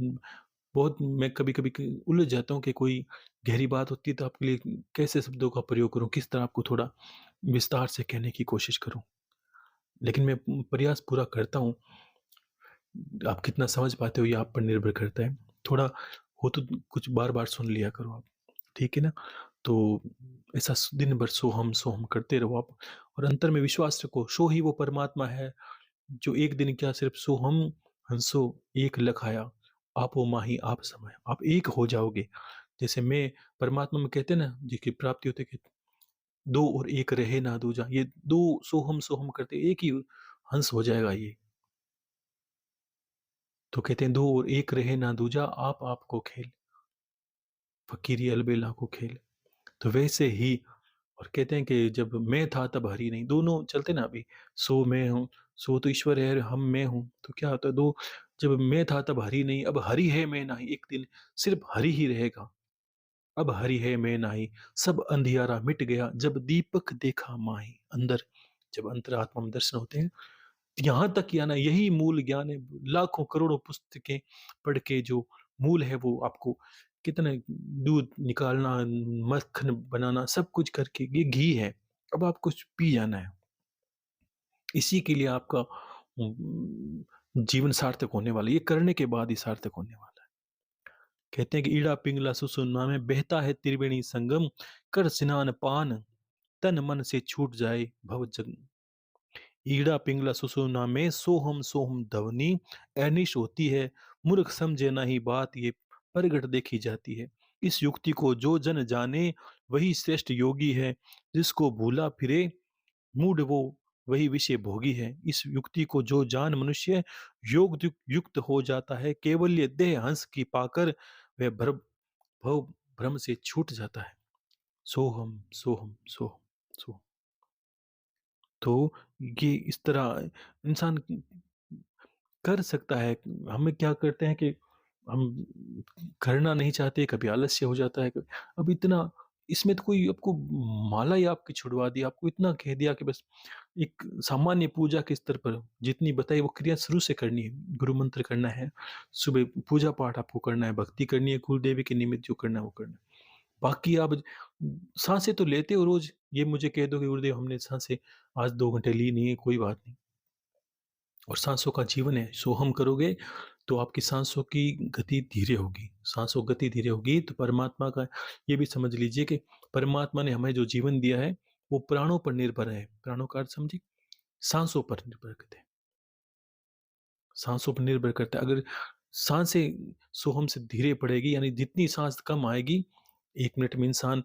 बहुत मैं कभी-कभी उलझ जाता हूँ कि कोई गहरी बात होती है तो आपके लिए कैसे शब्दों का प्रयोग करूँ, किस तरह आपको थोड़ा विस्तार से कहने की कोशिश करूँ। लेकिन मैं प्रयास पूरा करता हूँ। आप कितना समझ पाते हो ये आप पर निर्भर करता है। थोड़ा हो तो कुछ बार-बार सुन लिया करो आप, ठीक है ना? तो ऐसा दिन भर सोहम करते रहो आप और अंतर में विश्वास रखो, सो ही वो परमात्मा है जो एक दिन क्या सिर्फ सोहम हंसो एक लखाया, आपो माही आप समाया। आप एक हो जाओगे। जैसे मैं परमात्मा में कहते हैं ना जिसकी प्राप्ति होती है कि 2 और 1 रहे ना दूजा। ये 2 सोहम करते एक ही हंस हो जाएगा ये। तो कहते हैं 2 और 1 रहे ना दूजा आप को खेल, फ़कीरी अलबेला को खेल। तो वैसे ही और कहते हैं कि जब मैं था तब हरि नहीं, दोनों चलते ना अभी, सो मैं हूँ, सो तो ईश्वर है, हम मैं हूँ, तो क्या होता है दो जब मैं था तब हरि नहीं, अब हरि है मैं नहीं, एक दिन सिर्फ हरि ही रहेगा। अब हरि है मैं नाही, सब अंधियारा मिट गया, जब दीपक देखा माही। अंदर जब अंतरात्मा में दर्शन होते हैं, यहाँ तक ही आना यही मूल ज्ञान है। लाखों करोड़ों पुस्तकें पढ़ के जो मूल है वो आपको कितने दूध निकालना, मक्खन बनाना सब कुछ करके ये घी है। अब आपको कुछ पी जाना है। इसी के लिए आपका जीवन सार्थक होने वाला है। ये करने के बाद ही सार्थक होने वाला है। कहते हैं कि ईड़ा पिंगला सुसुम्ना में बहता है त्रिवेणी संगम, कर स्नान पान तन मन से छूट जाए भव जग। ईड़ा पिंगला सुसुम्ना में सोहम सोहम ध्वनि अनिश होती है, मूर्ख समझे नहीं बात ये प्रगट देखी जाती है। इस युक्ति को जो जन जाने वही श्रेष्ठ योगी है, जिसको भूला फिरे मूढ़ वो वही विषय भोगी है। इस युक्ति को जो जान मनुष्य योग युक्त हो जाता है, केवल ये देह हंस की पाकर वह भव भ्रम से छूट जाता है। सोहम सोहम सोहम सोहम। तो ये इस तरह इंसान कर सकता है। हम क्या करते हैं कि हम करना नहीं चाहते, कभी आलस्य हो जाता है। अब इतना इसमें तो कोई आपको माला ही आपकी छुड़वा दी, आपको इतना कह दिया कि बस एक सामान्य पूजा के स्तर पर जितनी बताई वो क्रिया शुरू से करनी है। गुरु मंत्र करना है, सुबह पूजा पाठ आपको करना है, भक्ति करनी है, कुल देवी के निमित्त जो करना है वो करना है। बाकी आप साँसें तो लेते हो रोज़, ये मुझे कह दो कि गुरुदेव हमने साँसें आज 2 घंटे ली नहीं है, कोई बात नहीं। और साँसों का जीवन है, सोहम करोगे तो आपकी साँसों की गति धीरे होगी। साँसों गति धीरे होगी तो परमात्मा का ये भी समझ लीजिए कि परमात्मा ने हमें जो जीवन दिया है, वो प्राणों पर निर्भर है। प्राणों का अर्थ समझी? साँसों पर निर्भर करते हैं। साँसों पर निर्भर करता है। अगर साँसें सोहम से धीरे पड़ेगी यानी जितनी साँस कम आएगी, 1 मिनट में इंसान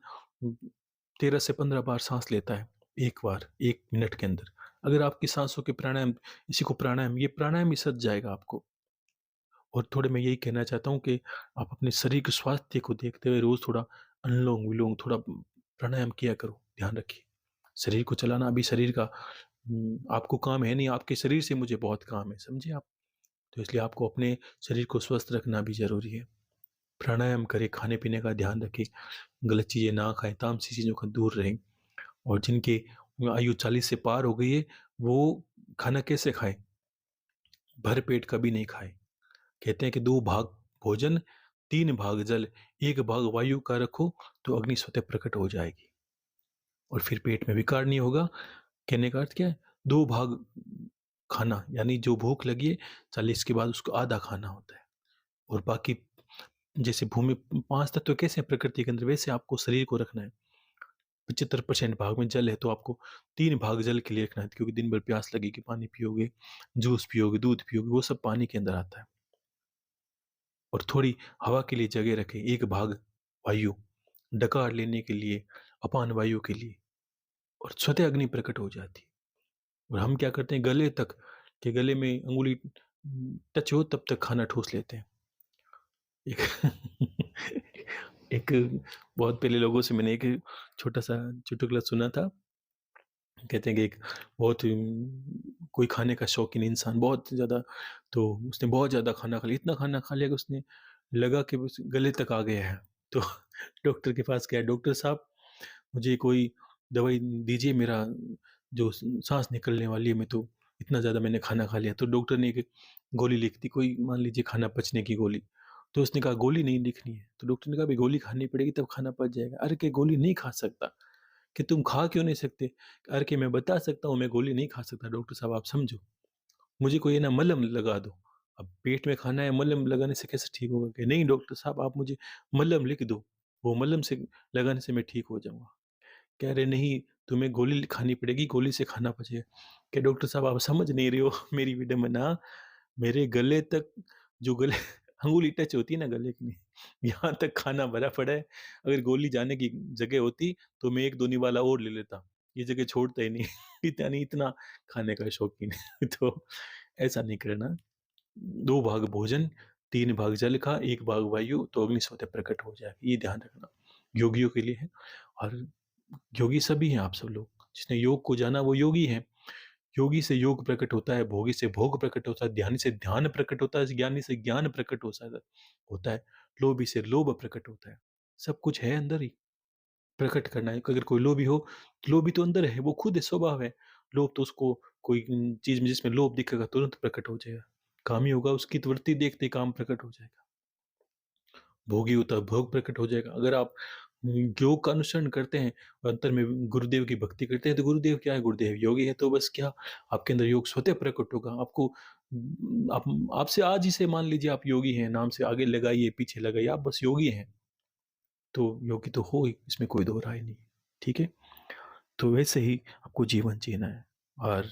13 से 15 बार साँस लेता है, 1 बार, 1 मिनट के अंदर। अगर आपकी साँसों के प्राणायाम इसी को प्राणायाम ये प्राणायाम ही सध जाएगा आपको। और थोड़े मैं यही कहना चाहता हूँ कि आप अपने शरीर के स्वास्थ्य को देखते हुए रोज़ थोड़ा अनुलोम-विलोम, थोड़ा प्राणायाम किया करो, ध्यान रखिए। शरीर को चलाना अभी शरीर का आपको काम है नहीं, आपके शरीर से मुझे बहुत काम है, समझे आप? तो इसलिए आपको अपने शरीर को स्वस्थ रखना भी ज़रूरी है। प्राणायाम करें, खाने-पीने का ध्यान रखें, गलत चीज़ें ना खाएँ, तामसी चीज़ों से दूर रहें और जिनकी आयु 40 से पार हो गई है, वो खाना कैसे खाएँ? भर पेट कभी नहीं खाएँ। कहते हैं कि 2 भाग भोजन, 3 भाग जल, 1 भाग वायु का रखो तो अग्नि स्वतः प्रकट हो जाएगी और फिर पेट में विकार नहीं होगा। कहने का अर्थ क्या है? 2 भाग खाना यानी जो भूख लगी है 40 के बाद उसको आधा खाना होता है और बाकी जैसे भूमि 5 तत्व कैसे हैं प्रकृति के अंदर वैसे आपको शरीर को रखना है। 75% भाग में जल है तो आपको 3 भाग जल के लिए रखना है क्योंकि दिन भर प्यास लगेगी, पानी पियोगे, जूस पियोगे, दूध पियोगे, वो सब पानी के अंदर आता है। और थोड़ी हवा के लिए जगह रखें, 1 भाग वायु, डकार लेने के लिए, अपान वायु के लिए और स्वतः अग्नि प्रकट हो जाती है। और हम क्या करते हैं गले तक कि गले में अंगुली टच हो तब तक खाना ठूँस लेते हैं। एक एक बहुत पहले लोगों से मैंने एक छोटा-सा चुटकुला सुना था। कहते हैं कि एक बहुत कोई खाने का शौकीन इंसान बहुत ज़्यादा तो उसने बहुत ज़्यादा खाना खा लिया, इतना खाना खा लिया कि उसने लगा कि बस गले तक आ गया है। तो डॉक्टर के पास गया, "डॉक्टर साहब मुझे कोई दवाई दीजिए मेरा जो साँस निकलने वाली है, मैं तो इतना ज़्यादा मैंने खाना खा लिया।" तो डॉक्टर ने एक गोली लिख दी, कोई मान लीजिए खाना पचने की गोली। तो उसने कहा गोली नहीं लिखनी है, तो डॉक्टर ने कहा, "भई गोली खानी पड़ेगी तब खाना पच जाएगा।" "अरे! कि गोली नहीं खा सकता।" कि तुम खा क्यों नहीं सकते? अरे कि मैं बता सकता हूँ, मैं गोली नहीं खा सकता डॉक्टर साहब आप समझो। मुझे कोई है ना मलहम लगा दो। अब पेट में खाना है, मलहम लगाने से कैसे ठीक होगा? कि नहीं डॉक्टर साहब आप मुझे मलहम लिख दो, वो मलहम से लगाने से मैं ठीक हो जाऊँगा। कह रहे नहीं तुम्हें गोली खानी पड़ेगी, गोली से खाना पचेगा। कि डॉक्टर साहब आप समझ नहीं रहे हो मेरी विडंबना, मेरे गले तक जो गले अंगुली टच होती है ना गले की, यहाँ तक खाना भरा पड़ा है। अगर गोली जाने की जगह होती तो मैं 1-2 निवाला और ले लेता। ये जगह छोड़ता ही नहीं इतना नहीं इतना खाने का शौकीन है। तो ऐसा नहीं करना। 2 भाग भोजन, 3 भाग जल का, 1 भाग वायु तो अग्नि स्वतः प्रकट हो जाएगी। ये ध्यान रखना। योगियों के लिए है और योगी सभी हैं आप सब लोग। जिसने योग को जाना वो योगी है। योगी से योग प्रकट होता है, भोगी से भोग प्रकट होता है, ध्यानी से ध्यान प्रकट होता है, ज्ञानी से ज्ञान प्रकट होता है, लोभी से लोभ प्रकट होता है। सब कुछ है अंदर ही, प्रकट करना है। अगर कोई लोभी हो, तो लोभी तो अंदर है, वो खुद है, स्वभाव है। लोभ तो उसको कोई चीज़ में जिसमें लोभ दिखेगा तुरंत प्रकट हो जाएगा। कामी होगा उसकी तो वृत्ति देखते ही काम प्रकट हो जाएगा। भोगी होता है, भोग प्रकट हो जाएगा। अगर आप योग का अनुसरण करते हैं, अंतर में गुरुदेव की भक्ति करते हैं, तो गुरुदेव क्या है? गुरुदेव योगी है, तो बस क्या आपके अंदर योग स्वतः प्रकट होगा। आपको आप आपसे आज ही से मान लीजिए आप योगी हैं, नाम से आगे लगाइए, पीछे लगाइए, आप बस योगी हैं, तो योगी तो हो ही, इसमें कोई दो राय नहीं है। ठीक है? तो वैसे ही आपको जीवन जीना है और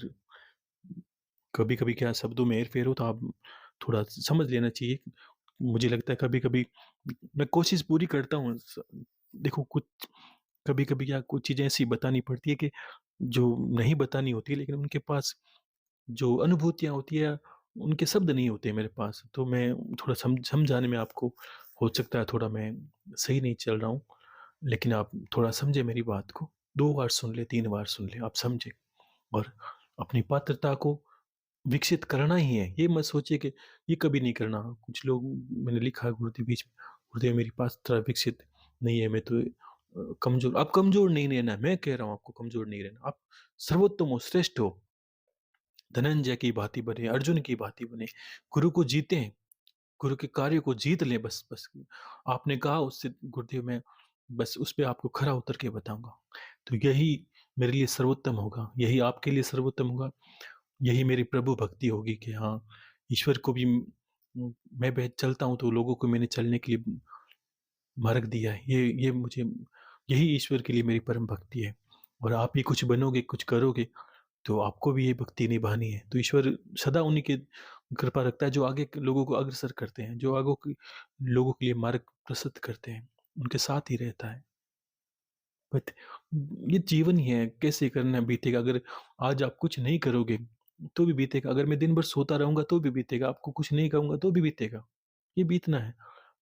कभी-कभी क्या शब्दों में हेर-फेर हो तो आप थोड़ा समझ लेना चाहिए। मुझे लगता है कभी-कभी मैं कोशिश पूरी करता हूँ देखो कुछ कभी-कभी क्या कुछ चीज़ें ऐसी बतानी पड़ती है कि जो नहीं बतानी होती है लेकिन उनके पास जो अनुभूतियाँ होती है, उनके शब्द नहीं होते मेरे पास। तो मैं थोड़ा समझाने में आपको हो सकता है थोड़ा मैं सही नहीं चल रहा हूँ, लेकिन आप थोड़ा समझें मेरी बात को। 2 बार सुन लें, 3 बार सुन लें, आप समझें और अपनी पात्रता को विकसित करना ही है। ये मत सोचिए कि ये कभी नहीं करना। कुछ लोग मैंने लिखा है गुरुदेव बीच में, गुरुदेव मेरी पात्रता विकसित नहीं है, मैं तो कमज़ोर आप कमज़ोर नहीं रहना है, मैं कह रहा हूँ आपको कमज़ोर नहीं रहना। आप सर्वोत्तम हो, श्रेष्ठ हो। धनंजय की भाँति बने, अर्जुन की भाँति बने, गुरु को जीतें, गुरु के कार्य को जीत लें बस बस। आपने कहा उससे गुरुदेव मैं बस उस पे आपको खरा उतर के बताऊँगा। तो यही मेरे लिए सर्वोत्तम होगा, यही आपके लिए सर्वोत्तम होगा, यही मेरी प्रभु भक्ति होगी कि हाँ, ईश्वर को भी मैं बह चलता हूँ तो लोगों को मैंने चलने के लिए मार्ग दिया है। ये मुझे यही ईश्वर के लिए मेरी परम भक्ति है और आप भी कुछ बनोगे, कुछ करोगे तो आपको भी ये भक्ति निभानी है। तो ईश्वर सदा उन्हीं की कृपा रखता है जो आगे के लोगों को अग्रसर करते हैं, जो आगों की लोगों के लिए मार्ग प्रशस्त करते हैं, उनके साथ ही रहता है। बट ये जीवन ही है, कैसे करना बीतेगा अगर आज आप कुछ नहीं करोगे, तो भी बीतेगा। अगर मैं दिन भर सोता रहूँगा तो भी बीतेगा, आपको कुछ नहीं कहूँगा तो भी बीतेगा। ये बीतना है,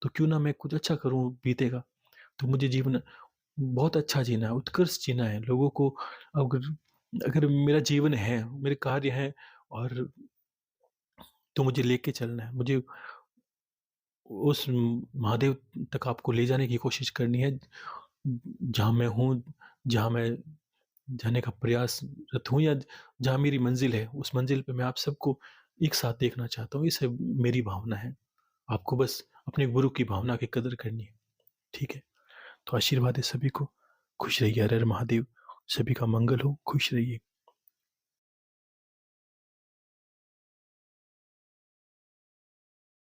तो क्यों ना मैं कुछ अच्छा करूँ बीतेगा। तो मुझे जीवन बहुत अच्छा जीना है, उत्कृष्ट जीना है। लोगों को अगर अगर मेरा जीवन है, मेरे कार्य हैं और तो मुझे लेके चलना है। मुझे उस महादेव तक आपको ले जाने की कोशिश करनी है, जहाँ मैं हूँ, जहाँ मैं जाने का प्रयासरत हूँ या जहाँ मेरी मंज़िल है, उस मंज़िल पे मैं आप सबको एक साथ देखना चाहता हूँ। ये सब मेरी भावना है। आपको बस अपने गुरु की भावना की कदर करनी है, ठीक है? तो आशीर्वाद है सभी को। खुश रहिए, हर हर महादेव। सभी का मंगल हो, खुश रहिए।